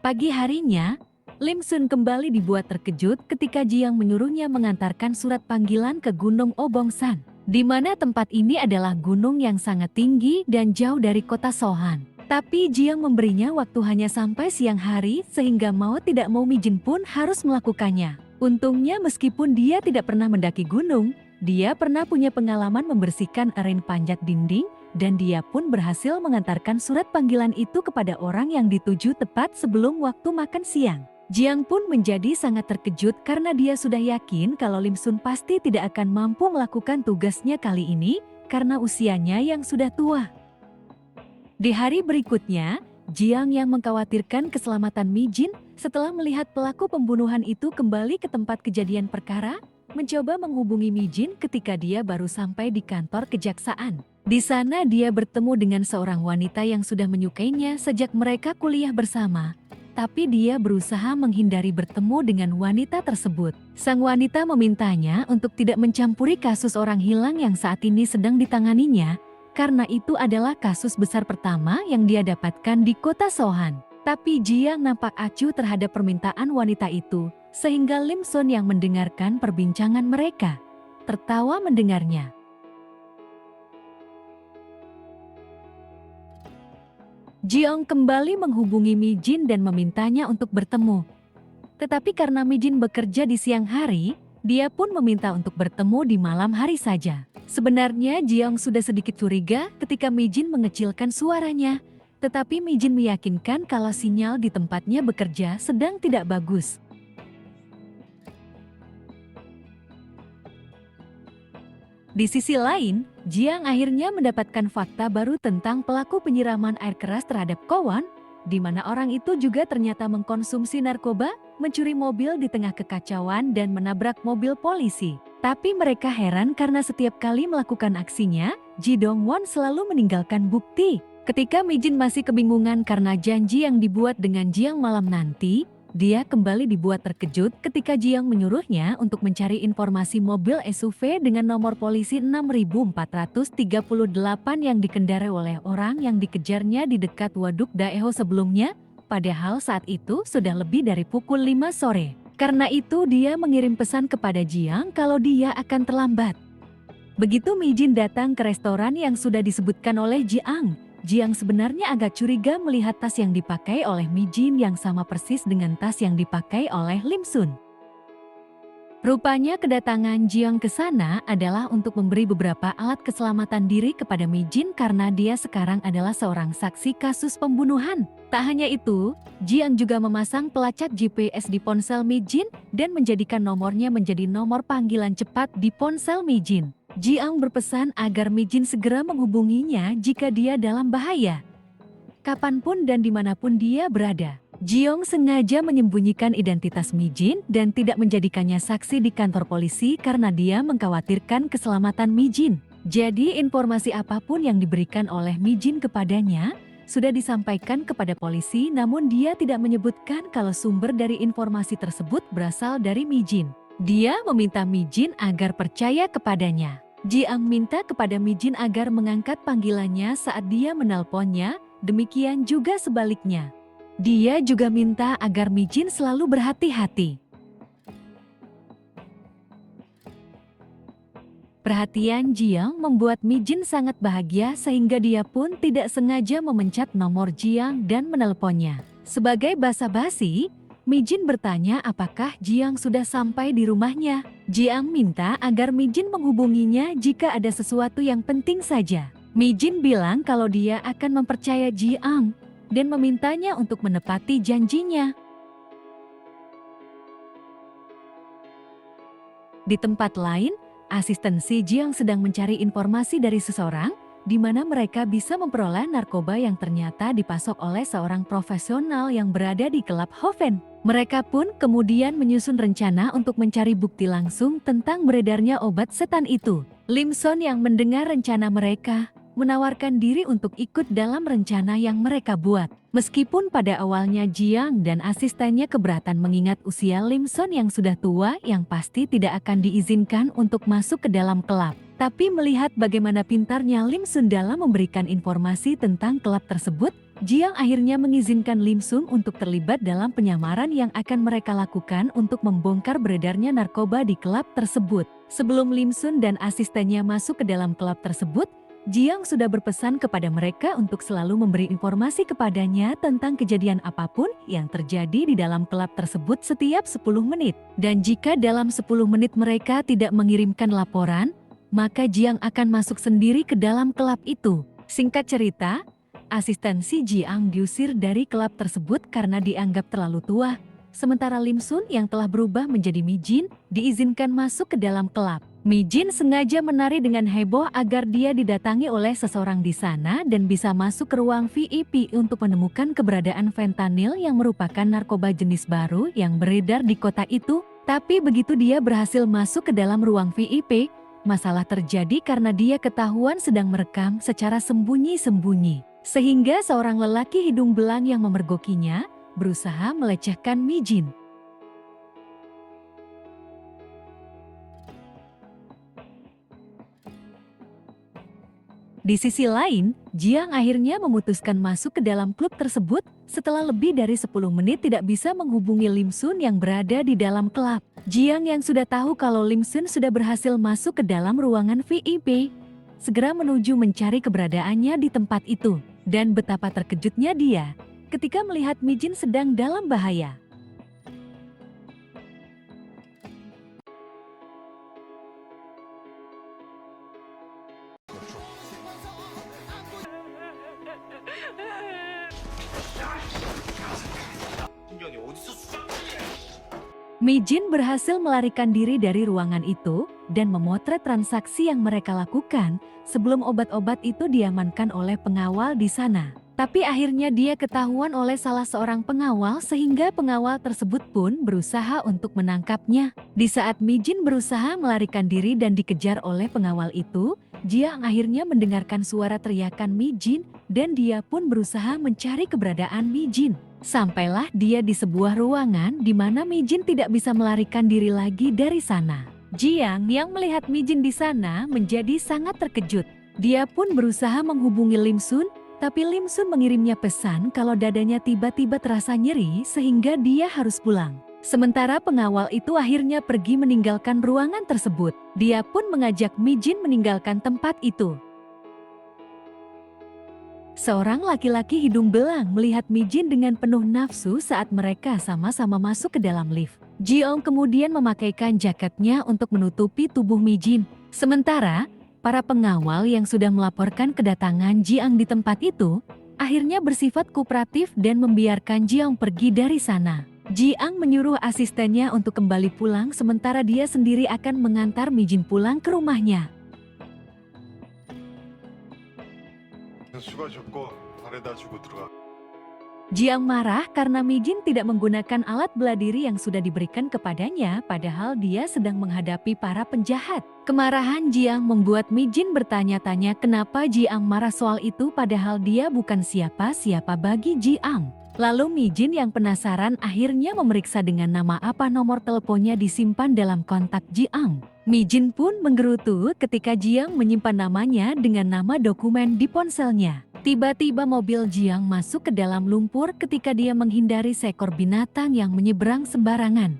Pagi harinya, Lim Sun kembali dibuat terkejut ketika Jiang menyuruhnya mengantarkan surat panggilan ke Gunung Obongsan, di mana tempat ini adalah gunung yang sangat tinggi dan jauh dari kota Sohan. Tapi Jiang memberinya waktu hanya sampai siang hari sehingga mau tidak mau Mijin pun harus melakukannya. Untungnya meskipun dia tidak pernah mendaki gunung, dia pernah punya pengalaman membersihkan aren panjat dinding, dan dia pun berhasil mengantarkan surat panggilan itu kepada orang yang dituju tepat sebelum waktu makan siang. Jiang pun menjadi sangat terkejut karena dia sudah yakin kalau Lim Sun pasti tidak akan mampu melakukan tugasnya kali ini karena usianya yang sudah tua. Di hari berikutnya, Jiang yang mengkhawatirkan keselamatan Mi Jin setelah melihat pelaku pembunuhan itu kembali ke tempat kejadian perkara, mencoba menghubungi Mi Jin ketika dia baru sampai di kantor kejaksaan. Di sana dia bertemu dengan seorang wanita yang sudah menyukainya sejak mereka kuliah bersama. Tapi dia berusaha menghindari bertemu dengan wanita tersebut. Sang wanita memintanya untuk tidak mencampuri kasus orang hilang yang saat ini sedang ditanganinya, karena itu adalah kasus besar pertama yang dia dapatkan di kota Sohan. Tapi Jiang nampak acuh terhadap permintaan wanita itu, sehingga Lim Sun yang mendengarkan perbincangan mereka tertawa mendengarnya. Jiang kembali menghubungi Mi Jin dan memintanya untuk bertemu. Tetapi karena Mi Jin bekerja di siang hari, dia pun meminta untuk bertemu di malam hari saja. Sebenarnya Jiang sudah sedikit curiga ketika Mi Jin mengecilkan suaranya. Tetapi Mi Jin meyakinkan kalau sinyal di tempatnya bekerja sedang tidak bagus. Di sisi lain, Jiang akhirnya mendapatkan fakta baru tentang pelaku penyiraman air keras terhadap Kowon, di mana orang itu juga ternyata mengkonsumsi narkoba, mencuri mobil di tengah kekacauan dan menabrak mobil polisi. Tapi mereka heran karena setiap kali melakukan aksinya, Ji Dong-won selalu meninggalkan bukti. Ketika Mi Jin masih kebingungan karena janji yang dibuat dengan Jiang malam nanti, dia kembali dibuat terkejut ketika Jiang menyuruhnya untuk mencari informasi mobil SUV dengan nomor polisi 6438 yang dikendarai oleh orang yang dikejarnya di dekat Waduk Daeho sebelumnya, padahal saat itu sudah lebih dari pukul 5 sore. Karena itu dia mengirim pesan kepada Jiang kalau dia akan terlambat. Begitu Mi Jin datang ke restoran yang sudah disebutkan oleh Jiang, Jiang sebenarnya agak curiga melihat tas yang dipakai oleh Mi Jin yang sama persis dengan tas yang dipakai oleh Lim Sun. Rupanya kedatangan Jiang ke sana adalah untuk memberi beberapa alat keselamatan diri kepada Mi Jin karena dia sekarang adalah seorang saksi kasus pembunuhan. Tak hanya itu, Jiang juga memasang pelacak GPS di ponsel Mi Jin dan menjadikan nomornya menjadi nomor panggilan cepat di ponsel Mi Jin. Jiang berpesan agar Mi Jin segera menghubunginya jika dia dalam bahaya. Kapanpun dan dimanapun dia berada. Jiang sengaja menyembunyikan identitas Mi Jin dan tidak menjadikannya saksi di kantor polisi karena dia mengkhawatirkan keselamatan Mi Jin. Jadi informasi apapun yang diberikan oleh Mi Jin kepadanya sudah disampaikan kepada polisi, namun dia tidak menyebutkan kalau sumber dari informasi tersebut berasal dari Mi Jin. Dia meminta Mi Jin agar percaya kepadanya. Jiang minta kepada Mi Jin agar mengangkat panggilannya saat dia menelponnya, demikian juga sebaliknya. Dia juga minta agar Mi Jin selalu berhati-hati. Perhatian Jiang membuat Mi Jin sangat bahagia sehingga dia pun tidak sengaja memencet nomor Jiang dan menelponnya. Sebagai basa-basi, Mi Jin bertanya apakah Jiang sudah sampai di rumahnya. Jiang minta agar Mi Jin menghubunginya jika ada sesuatu yang penting saja. Mi Jin bilang kalau dia akan mempercaya Jiang dan memintanya untuk menepati janjinya. Di tempat lain, asisten Si Jiang sedang mencari informasi dari seseorang, di mana mereka bisa memperoleh narkoba yang ternyata dipasok oleh seorang profesional yang berada di klub Hoven. Mereka pun kemudian menyusun rencana untuk mencari bukti langsung tentang beredarnya obat setan itu. Lim Sun yang mendengar rencana mereka, menawarkan diri untuk ikut dalam rencana yang mereka buat. Meskipun pada awalnya Jiang dan asistennya keberatan mengingat usia Lim Sun yang sudah tua yang pasti tidak akan diizinkan untuk masuk ke dalam klub. Tapi melihat bagaimana pintarnya Lim Sun dalam memberikan informasi tentang klub tersebut, Jiang akhirnya mengizinkan Lim Sun untuk terlibat dalam penyamaran yang akan mereka lakukan untuk membongkar beredarnya narkoba di klub tersebut. Sebelum Lim Sun dan asistennya masuk ke dalam klub tersebut, Jiang sudah berpesan kepada mereka untuk selalu memberi informasi kepadanya tentang kejadian apapun yang terjadi di dalam klub tersebut setiap 10 menit. Dan jika dalam 10 menit mereka tidak mengirimkan laporan, maka Jiang akan masuk sendiri ke dalam klub itu. Singkat cerita, asisten Si Jiang diusir dari klub tersebut karena dianggap terlalu tua. sementara Lim Sun yang telah berubah menjadi Mi Jin diizinkan masuk ke dalam klub. Mi Jin sengaja menari dengan heboh agar dia didatangi oleh seseorang di sana dan bisa masuk ke ruang VIP untuk menemukan keberadaan fentanyl yang merupakan narkoba jenis baru yang beredar di kota itu. Tapi begitu dia berhasil masuk ke dalam ruang VIP, masalah terjadi karena dia ketahuan sedang merekam secara sembunyi-sembunyi. Sehingga seorang lelaki hidung belang yang memergokinya berusaha melecehkan Mi Jin. Di sisi lain, Jiang akhirnya memutuskan masuk ke dalam klub tersebut setelah lebih dari 10 menit tidak bisa menghubungi Lim Sun yang berada di dalam klub. Jiang yang sudah tahu kalau Lim Sun sudah berhasil masuk ke dalam ruangan VIP, segera menuju mencari keberadaannya di tempat itu. Dan betapa terkejutnya dia ketika melihat Mi Jin sedang dalam bahaya. 신경이 어디서 수 Mi Jin berhasil melarikan diri dari ruangan itu dan memotret transaksi yang mereka lakukan sebelum obat-obat itu diamankan oleh pengawal di sana. Tapi akhirnya dia ketahuan oleh salah seorang pengawal sehingga pengawal tersebut pun berusaha untuk menangkapnya. Di saat Mi Jin berusaha melarikan diri dan dikejar oleh pengawal itu, Jiang akhirnya mendengarkan suara teriakan Mi Jin dan dia pun berusaha mencari keberadaan Mi Jin. Sampailah dia di sebuah ruangan di mana Mi Jin tidak bisa melarikan diri lagi dari sana. Jiang yang melihat Mi Jin di sana menjadi sangat terkejut. Dia pun berusaha menghubungi Lim Sun, tapi Lim Sun mengirimnya pesan kalau dadanya tiba-tiba terasa nyeri sehingga dia harus pulang. Sementara pengawal itu akhirnya pergi meninggalkan ruangan tersebut. Dia pun mengajak Mi Jin meninggalkan tempat itu. Seorang laki-laki hidung belang melihat Mi Jin dengan penuh nafsu saat mereka sama-sama masuk ke dalam lift. Jiong kemudian memakaikan jaketnya untuk menutupi tubuh Mi Jin. Sementara, para pengawal yang sudah melaporkan kedatangan Jiang di tempat itu, akhirnya bersifat kooperatif dan membiarkan Jiang pergi dari sana. Jiang menyuruh asistennya untuk kembali pulang sementara dia sendiri akan mengantar Mi Jin pulang ke rumahnya. 수고하셨고 발에다 주고 들어가. Jiang marah karena Mi Jin tidak menggunakan alat bela diri yang sudah diberikan kepadanya padahal dia sedang menghadapi para penjahat. Kemarahan Jiang membuat Mi Jin bertanya-tanya kenapa Jiang marah soal itu padahal dia bukan siapa-siapa bagi Jiang. Lalu Mi Jin yang penasaran akhirnya memeriksa dengan nama apa nomor teleponnya disimpan dalam kontak Jiang. Mi Jin pun menggerutu ketika Jiang menyimpan namanya dengan nama dokumen di ponselnya. Tiba-tiba mobil Jiang masuk ke dalam lumpur ketika dia menghindari seekor binatang yang menyeberang sembarangan.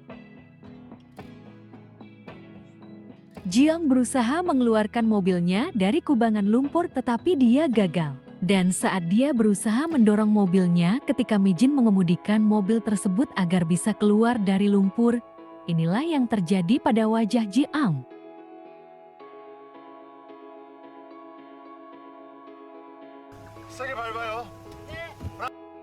Jiang berusaha mengeluarkan mobilnya dari kubangan lumpur tetapi dia gagal. Dan saat dia berusaha mendorong mobilnya ketika Mi Jin mengemudikan mobil tersebut agar bisa keluar dari lumpur, inilah yang terjadi pada wajah Jiang. 세게 밟아요.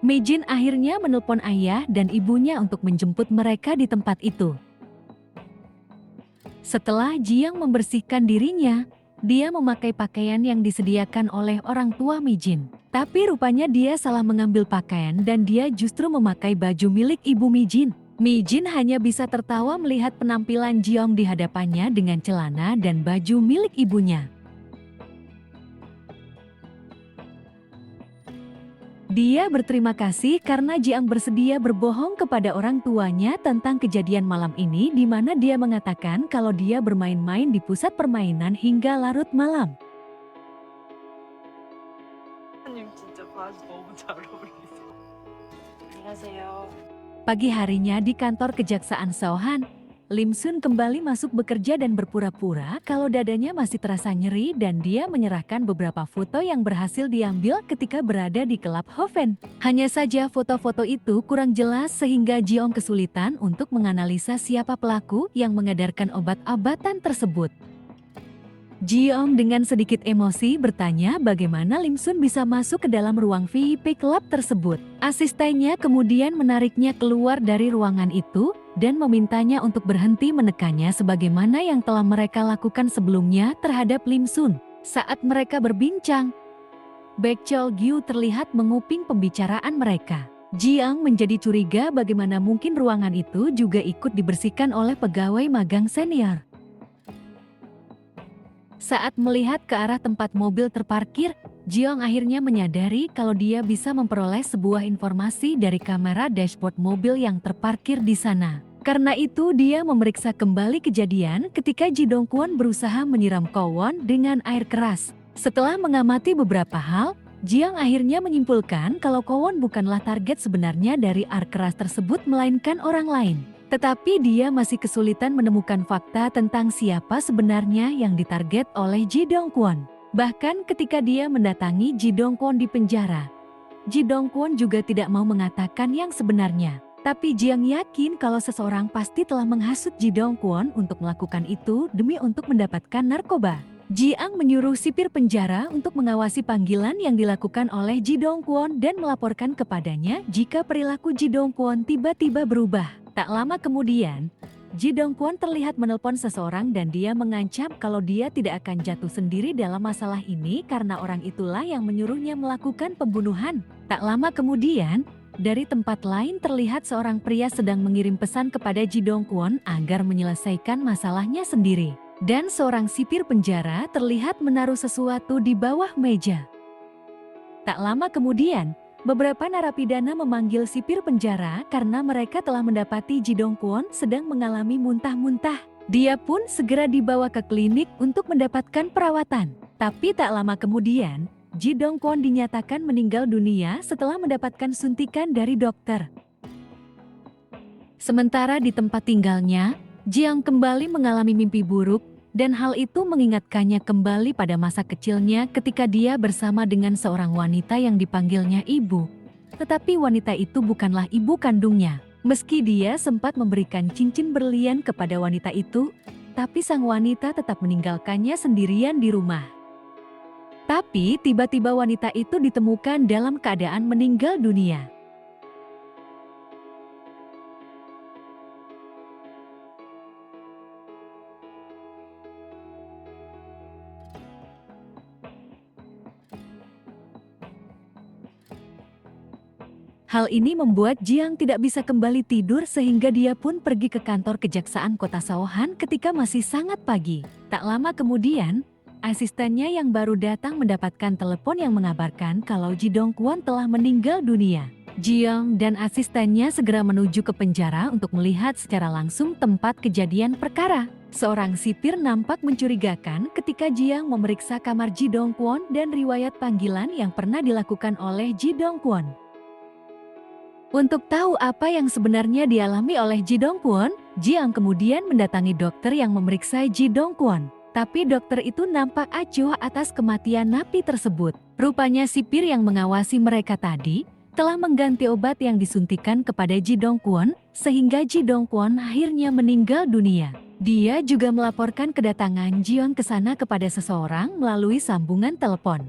Mi Jin akhirnya menelpon ayah dan ibunya untuk menjemput mereka di tempat itu. Setelah Jiang membersihkan dirinya, dia memakai pakaian yang disediakan oleh orang tua Mi Jin. Tapi rupanya dia salah mengambil pakaian dan dia justru memakai baju milik ibu Mi Jin. Mi Jin hanya bisa tertawa melihat penampilan Jiang di hadapannya dengan celana dan baju milik ibunya. Dia berterima kasih karena Jiang bersedia berbohong kepada orang tuanya tentang kejadian malam ini di mana dia mengatakan kalau dia bermain-main di pusat permainan hingga larut malam. 님 진짜 바지 너무 잘 어울리세요. 안녕하세요. Pagi harinya di kantor kejaksaan Seohan, Lim Sun kembali masuk bekerja dan berpura-pura kalau dadanya masih terasa nyeri dan dia menyerahkan beberapa foto yang berhasil diambil ketika berada di klub Hoven. Hanya saja foto-foto itu kurang jelas sehingga Jiong kesulitan untuk menganalisa siapa pelaku yang mengedarkan obat-obatan tersebut. Jiong dengan sedikit emosi bertanya bagaimana Lim Sun bisa masuk ke dalam ruang VIP Club tersebut. Asistennya kemudian menariknya keluar dari ruangan itu dan memintanya untuk berhenti menekannya sebagaimana yang telah mereka lakukan sebelumnya terhadap Lim Sun. Saat mereka berbincang, Baek Chol Gyu terlihat menguping pembicaraan mereka. Jiang menjadi curiga bagaimana mungkin ruangan itu juga ikut dibersihkan oleh pegawai magang senior. Saat melihat ke arah tempat mobil terparkir, Jiong akhirnya menyadari kalau dia bisa memperoleh sebuah informasi dari kamera dashboard mobil yang terparkir di sana. Karena itu dia memeriksa kembali kejadian ketika Ji Dong Kwon berusaha menyiram Kwon dengan air keras. Setelah mengamati beberapa hal, Jiang akhirnya menyimpulkan kalau Kwon bukanlah target sebenarnya dari air keras tersebut melainkan orang lain. Tetapi dia masih kesulitan menemukan fakta tentang siapa sebenarnya yang ditarget oleh Ji Dong Kwon. Bahkan ketika dia mendatangi Ji Dong Kwon di penjara, Ji Dong Kwon juga tidak mau mengatakan yang sebenarnya. Tapi Jiang yakin kalau seseorang pasti telah menghasut Ji Dong Kwon untuk melakukan itu demi untuk mendapatkan narkoba. Jiang menyuruh sipir penjara untuk mengawasi panggilan yang dilakukan oleh Ji Dong Kwon dan melaporkan kepadanya jika perilaku Ji Dong Kwon tiba-tiba berubah. Tak lama kemudian, Ji Dong Kwon terlihat menelpon seseorang dan dia mengancam kalau dia tidak akan jatuh sendiri dalam masalah ini karena orang itulah yang menyuruhnya melakukan pembunuhan. Tak lama kemudian, dari tempat lain terlihat seorang pria sedang mengirim pesan kepada Ji Dong Kwon agar menyelesaikan masalahnya sendiri. Dan seorang sipir penjara terlihat menaruh sesuatu di bawah meja. Tak lama kemudian, beberapa narapidana memanggil sipir penjara karena mereka telah mendapati Ji Dong Kwon sedang mengalami muntah-muntah. Dia pun segera dibawa ke klinik untuk mendapatkan perawatan. Tapi tak lama kemudian, Ji Dong Kwon dinyatakan meninggal dunia setelah mendapatkan suntikan dari dokter. Sementara di tempat tinggalnya, Jiang kembali mengalami mimpi buruk dan hal itu mengingatkannya kembali pada masa kecilnya ketika dia bersama dengan seorang wanita yang dipanggilnya ibu. Tetapi wanita itu bukanlah ibu kandungnya. Meski dia sempat memberikan cincin berlian kepada wanita itu, tapi sang wanita tetap meninggalkannya sendirian di rumah. Tapi tiba-tiba wanita itu ditemukan dalam keadaan meninggal dunia. Hal ini membuat Jiang tidak bisa kembali tidur sehingga dia pun pergi ke kantor kejaksaan kota Seohan ketika masih sangat pagi. Tak lama kemudian, asistennya yang baru datang mendapatkan telepon yang mengabarkan kalau Ji Dong Kwon telah meninggal dunia. Jiang dan asistennya segera menuju ke penjara untuk melihat secara langsung tempat kejadian perkara. Seorang sipir nampak mencurigakan ketika Jiang memeriksa kamar Ji Dong Kwon dan riwayat panggilan yang pernah dilakukan oleh Ji Dong Kwon. Untuk tahu apa yang sebenarnya dialami oleh Ji Dong Kwon, Jiang kemudian mendatangi dokter yang memeriksa Ji Dong Kwon. Tapi dokter itu nampak acuh atas kematian napi tersebut. Rupanya sipir yang mengawasi mereka tadi telah mengganti obat yang disuntikan kepada Ji Dong Kwon sehingga Ji Dong Kwon akhirnya meninggal dunia. Dia juga melaporkan kedatangan Jiang ke sana kepada seseorang melalui sambungan telepon.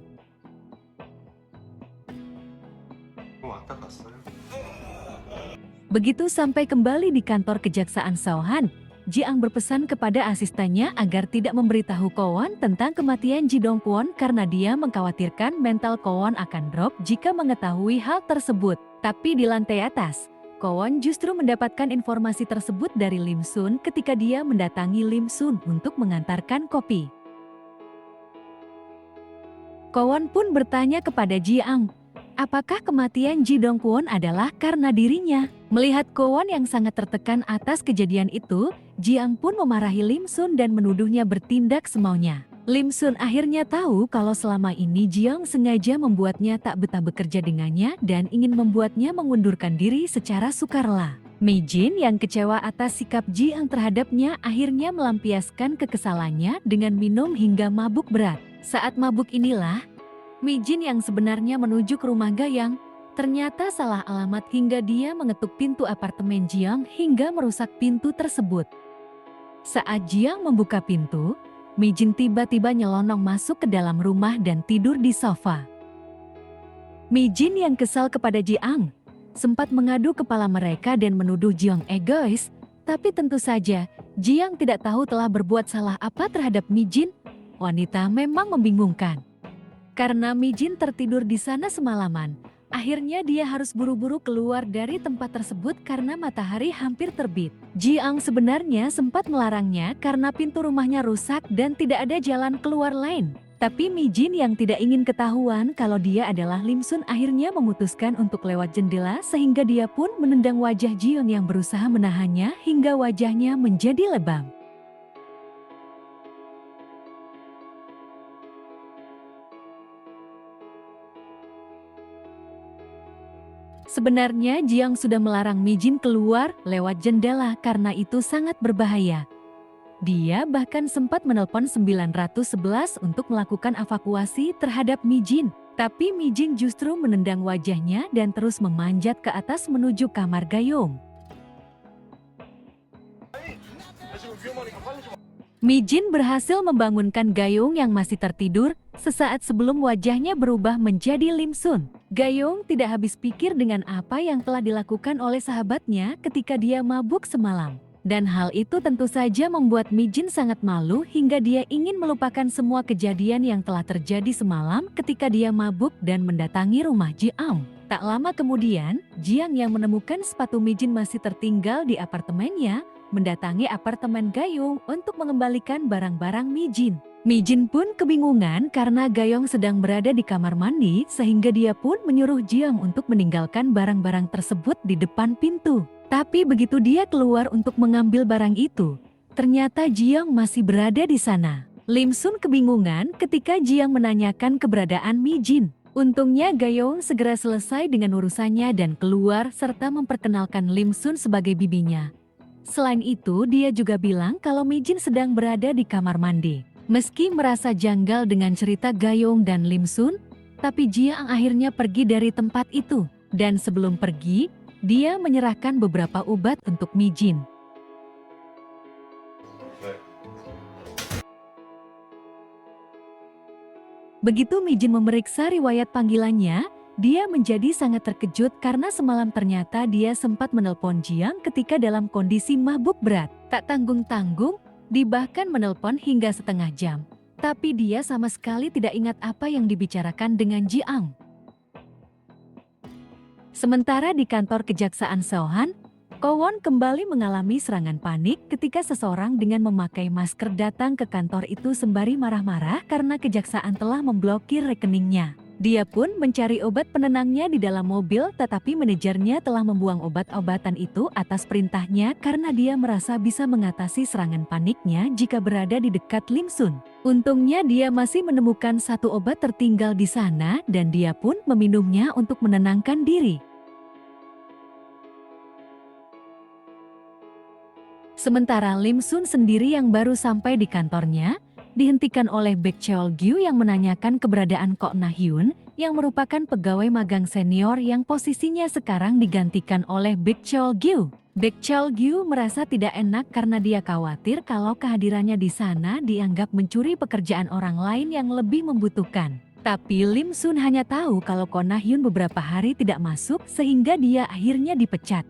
왔다 갔어요. Begitu sampai kembali di kantor kejaksaan Seohan, Jiang berpesan kepada asistennya agar tidak memberitahu Kwon tentang kematian Ji Dong Kwon karena dia mengkhawatirkan mental Kwon akan drop jika mengetahui hal tersebut. Tapi di lantai atas, Kwon justru mendapatkan informasi tersebut dari Lim Sun ketika dia mendatangi Lim Sun untuk mengantarkan kopi. Kwon pun bertanya kepada Jiang, apakah kematian Ji Dong Kwon adalah karena dirinya? Melihat Kwon yang sangat tertekan atas kejadian itu, Jiang pun memarahi Lim Sun dan menuduhnya bertindak semaunya. Lim Sun akhirnya tahu kalau selama ini Jiang sengaja membuatnya tak betah bekerja dengannya dan ingin membuatnya mengundurkan diri secara sukarela. Mei Jin yang kecewa atas sikap Jiang terhadapnya akhirnya melampiaskan kekesalannya dengan minum hingga mabuk berat. Saat mabuk inilah, Mei Jin yang sebenarnya menuju ke rumah Gayang, ternyata salah alamat hingga dia mengetuk pintu apartemen Jiang hingga merusak pintu tersebut. Saat Jiang membuka pintu, Mi-jin tiba-tiba nyelonong masuk ke dalam rumah dan tidur di sofa. Mi-jin yang kesal kepada Jiang sempat mengadu kepala mereka dan menuduh Jiang egois, tapi tentu saja Jiang tidak tahu telah berbuat salah apa terhadap Mi-jin. Wanita memang membingungkan. Karena Mi-jin tertidur di sana semalaman, akhirnya dia harus buru-buru keluar dari tempat tersebut karena matahari hampir terbit. Jiang sebenarnya sempat melarangnya karena pintu rumahnya rusak dan tidak ada jalan keluar lain. Tapi Mi-jin yang tidak ingin ketahuan kalau dia adalah Lim Sun akhirnya memutuskan untuk lewat jendela sehingga dia pun menendang wajah Jiang yang berusaha menahannya hingga wajahnya menjadi lebam. Sebenarnya Jiang sudah melarang Mi-jin keluar lewat jendela karena itu sangat berbahaya. Dia bahkan sempat menelpon 911 untuk melakukan evakuasi terhadap Mi-jin. Tapi Mi-jin justru menendang wajahnya dan terus memanjat ke atas menuju kamar Gayung. Mi-jin berhasil membangunkan Gayung yang masih tertidur sesaat sebelum wajahnya berubah menjadi Lim Sun. Gayung tidak habis pikir dengan apa yang telah dilakukan oleh sahabatnya ketika dia mabuk semalam. Dan hal itu tentu saja membuat Mi-jin sangat malu hingga dia ingin melupakan semua kejadian yang telah terjadi semalam ketika dia mabuk dan mendatangi rumah Jiang. Tak lama kemudian, Jiang yang menemukan sepatu Mi-jin masih tertinggal di apartemennya, mendatangi apartemen Gayung untuk mengembalikan barang-barang Mi-jin. Mi-jin pun kebingungan karena Gayung sedang berada di kamar mandi sehingga dia pun menyuruh Jiang untuk meninggalkan barang-barang tersebut di depan pintu. Tapi begitu dia keluar untuk mengambil barang itu, ternyata Jiang masih berada di sana. Lim Sun kebingungan ketika Jiang menanyakan keberadaan Mi-jin. Untungnya Gayung segera selesai dengan urusannya dan keluar serta memperkenalkan Lim Sun sebagai bibinya. Selain itu, dia juga bilang kalau Mi-jin sedang berada di kamar mandi. Meski merasa janggal dengan cerita Gayung dan Lim Sun, tapi Jiang akhirnya pergi dari tempat itu. Dan sebelum pergi, dia menyerahkan beberapa obat untuk Mi-jin. Begitu Mi-jin memeriksa riwayat panggilannya, dia menjadi sangat terkejut karena semalam ternyata dia sempat menelpon Jiang ketika dalam kondisi mabuk berat. Tak tanggung-tanggung, dia bahkan menelpon hingga setengah jam. Tapi dia sama sekali tidak ingat apa yang dibicarakan dengan Jiang. Sementara di kantor Kejaksaan Seohan, Kowon kembali mengalami serangan panik ketika seseorang dengan memakai masker datang ke kantor itu sembari marah-marah karena kejaksaan telah memblokir rekeningnya. Dia pun mencari obat penenangnya di dalam mobil tetapi manajernya telah membuang obat-obatan itu atas perintahnya karena dia merasa bisa mengatasi serangan paniknya jika berada di dekat Lim Sun. Untungnya dia masih menemukan satu obat tertinggal di sana dan dia pun meminumnya untuk menenangkan diri. Sementara Lim Sun sendiri yang baru sampai di kantornya, dihentikan oleh Baek Cheol-gyu yang menanyakan keberadaan Ko Na-hyun yang merupakan pegawai magang senior yang posisinya sekarang digantikan oleh Baek Cheol-gyu. Baek Cheol-gyu merasa tidak enak karena dia khawatir kalau kehadirannya di sana dianggap mencuri pekerjaan orang lain yang lebih membutuhkan. Tapi Lim Sun hanya tahu kalau Ko Na-hyun beberapa hari tidak masuk sehingga dia akhirnya dipecat.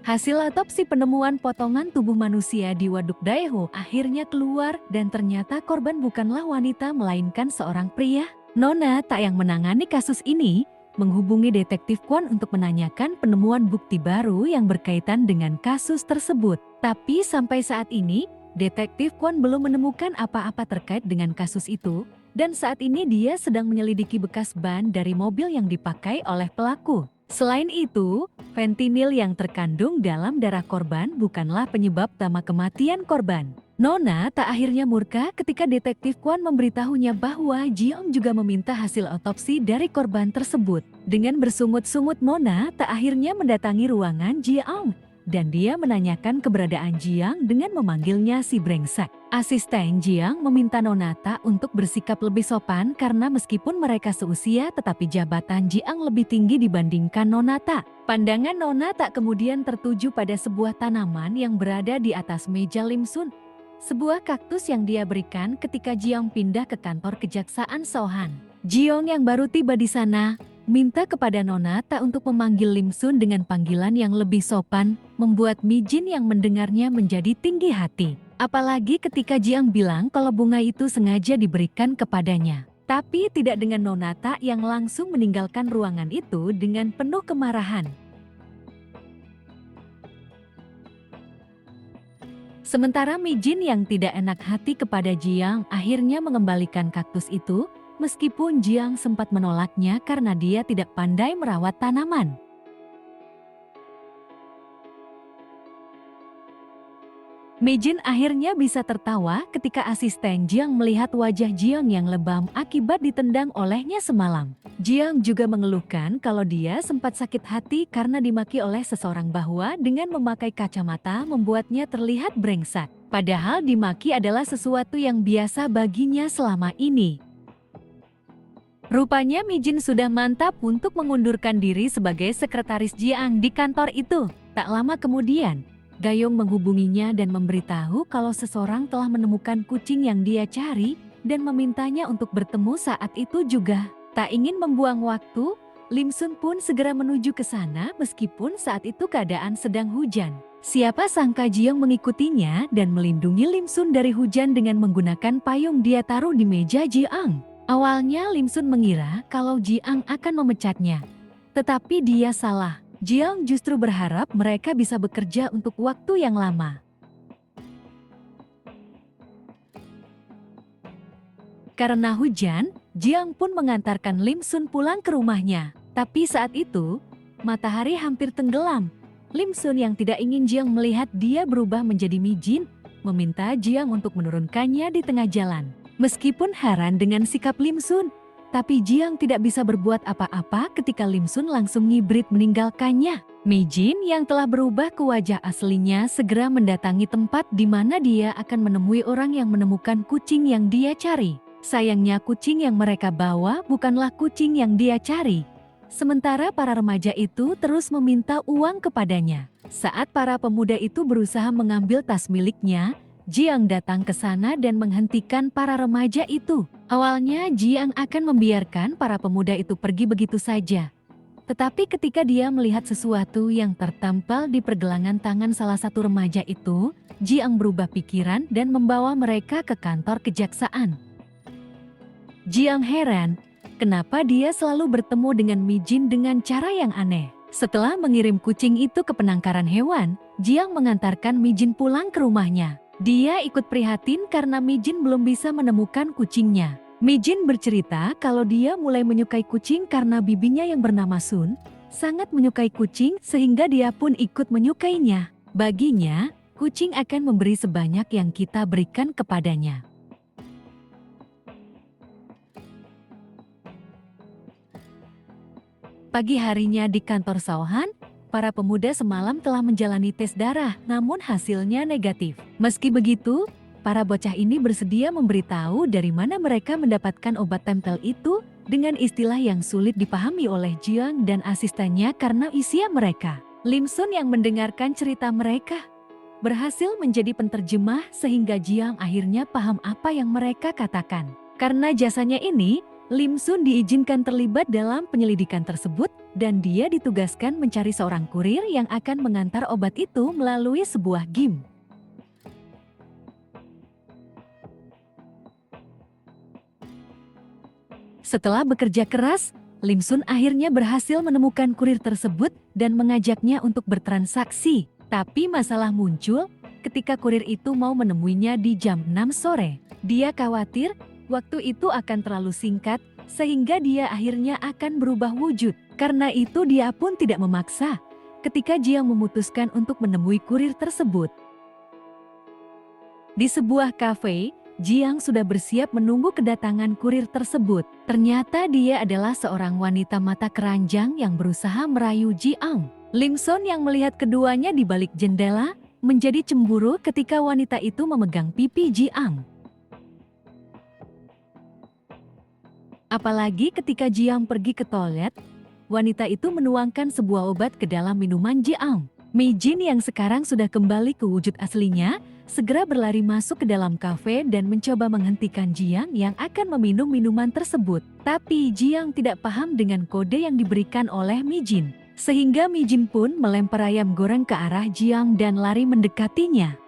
Hasil otopsi penemuan potongan tubuh manusia di Waduk Daeho akhirnya keluar dan ternyata korban bukanlah wanita melainkan seorang pria. Nona Tak yang menangani kasus ini menghubungi detektif Kwon untuk menanyakan penemuan bukti baru yang berkaitan dengan kasus tersebut. Tapi sampai saat ini, detektif Kwon belum menemukan apa-apa terkait dengan kasus itu dan saat ini dia sedang menyelidiki bekas ban dari mobil yang dipakai oleh pelaku. Selain itu, fentanil yang terkandung dalam darah korban bukanlah penyebab utama kematian korban. Nona Tak akhirnya murka ketika detektif Kwon memberitahunya bahwa Jiang juga meminta hasil otopsi dari korban tersebut. Dengan bersungut-sungut Nona Tak akhirnya mendatangi ruangan Jiang dan dia menanyakan keberadaan Jiang dengan memanggilnya si brengsek. Asisten Jiang meminta Nona Tak untuk bersikap lebih sopan karena meskipun mereka seusia tetapi jabatan Jiang lebih tinggi dibandingkan Nona Tak. Pandangan Nona Tak kemudian tertuju pada sebuah tanaman yang berada di atas meja Lim Sun. sebuah kaktus yang dia berikan ketika Jiang pindah ke kantor kejaksaan Sohan. Jiang yang baru tiba di sana, minta kepada Nonata untuk memanggil Lim Sun dengan panggilan yang lebih sopan, membuat Mi Jin yang mendengarnya menjadi tinggi hati. Apalagi ketika Jiang bilang kalau bunga itu sengaja diberikan kepadanya. Tapi tidak dengan Nonata yang langsung meninggalkan ruangan itu dengan penuh kemarahan. Sementara Mi Jin yang tidak enak hati kepada Jiang akhirnya mengembalikan kaktus itu, meskipun Jiang sempat menolaknya karena dia tidak pandai merawat tanaman. Mi Jin akhirnya bisa tertawa ketika asisten Jiang melihat wajah Jiang yang lebam akibat ditendang olehnya semalam. Jiang juga mengeluhkan kalau dia sempat sakit hati karena dimaki oleh seseorang bahwa dengan memakai kacamata membuatnya terlihat brengsek. Padahal dimaki adalah sesuatu yang biasa baginya selama ini. Rupanya Mi Jin sudah mantap untuk mengundurkan diri sebagai sekretaris Jiang di kantor itu. Tak lama kemudian, Gayong menghubunginya dan memberitahu kalau seseorang telah menemukan kucing yang dia cari dan memintanya untuk bertemu saat itu juga. Tak ingin membuang waktu, Lim Sun pun segera menuju ke sana meskipun saat itu keadaan sedang hujan. Siapa sangka Jiang mengikutinya dan melindungi Lim Sun dari hujan dengan menggunakan payung dia taruh di meja Jiang. Awalnya Lim Sun mengira kalau Jiang akan memecatnya. Tetapi dia salah. Jiang justru berharap mereka bisa bekerja untuk waktu yang lama. Karena hujan, Jiang pun mengantarkan Lim Sun pulang ke rumahnya. Tapi saat itu, matahari hampir tenggelam. Lim Sun yang tidak ingin Jiang melihat dia berubah menjadi Mi Jin, meminta Jiang untuk menurunkannya di tengah jalan. Meskipun heran dengan sikap Lim Sun, tapi Jiang tidak bisa berbuat apa-apa ketika Lim Sun langsung ngibrit meninggalkannya. Mi Jin yang telah berubah ke wajah aslinya segera mendatangi tempat di mana dia akan menemui orang yang menemukan kucing yang dia cari. Sayangnya kucing yang mereka bawa bukanlah kucing yang dia cari. Sementara para remaja itu terus meminta uang kepadanya. Saat para pemuda itu berusaha mengambil tas miliknya, Jiang datang ke sana dan menghentikan para remaja itu. Awalnya Jiang akan membiarkan para pemuda itu pergi begitu saja. Tetapi ketika dia melihat sesuatu yang tertampal di pergelangan tangan salah satu remaja itu, Jiang berubah pikiran dan membawa mereka ke kantor kejaksaan. Jiang heran, kenapa dia selalu bertemu dengan Mi Jin dengan cara yang aneh. Setelah mengirim kucing itu ke penangkaran hewan, Jiang mengantarkan Mi Jin pulang ke rumahnya. Dia ikut prihatin karena Mi Jin belum bisa menemukan kucingnya. Mi Jin bercerita kalau dia mulai menyukai kucing karena bibinya yang bernama Sun sangat menyukai kucing sehingga dia pun ikut menyukainya. Baginya, kucing akan memberi sebanyak yang kita berikan kepadanya. Pagi harinya di kantor Sohan, para pemuda semalam telah menjalani tes darah, namun hasilnya negatif. Meski begitu, para bocah ini bersedia memberitahu dari mana mereka mendapatkan obat tempel itu dengan istilah yang sulit dipahami oleh Jiang dan asistennya karena usia mereka. Lim Sun yang mendengarkan cerita mereka berhasil menjadi penterjemah sehingga Jiang akhirnya paham apa yang mereka katakan. Karena jasanya ini, Lim Sun diizinkan terlibat dalam penyelidikan tersebut dan dia ditugaskan mencari seorang kurir yang akan mengantar obat itu melalui sebuah game. Setelah bekerja keras, Lim Sun akhirnya berhasil menemukan kurir tersebut dan mengajaknya untuk bertransaksi. Tapi masalah muncul ketika kurir itu mau menemuinya di jam 6 sore. Dia khawatir waktu itu akan terlalu singkat sehingga dia akhirnya akan berubah wujud. Karena itu dia pun tidak memaksa ketika Jiang memutuskan untuk menemui kurir tersebut. Di sebuah kafe, Jiang sudah bersiap menunggu kedatangan kurir tersebut. Ternyata dia adalah seorang wanita mata keranjang yang berusaha merayu Jiang. Lim Sun yang melihat keduanya di balik jendela menjadi cemburu ketika wanita itu memegang pipi Jiang. Apalagi ketika Jiang pergi ke toilet, wanita itu menuangkan sebuah obat ke dalam minuman Jiang. Mi Jin yang sekarang sudah kembali ke wujud aslinya, segera berlari masuk ke dalam kafe dan mencoba menghentikan Jiang yang akan meminum minuman tersebut. Tapi Jiang tidak paham dengan kode yang diberikan oleh Mi Jin. Sehingga Mi Jin pun melempar ayam goreng ke arah Jiang dan lari mendekatinya.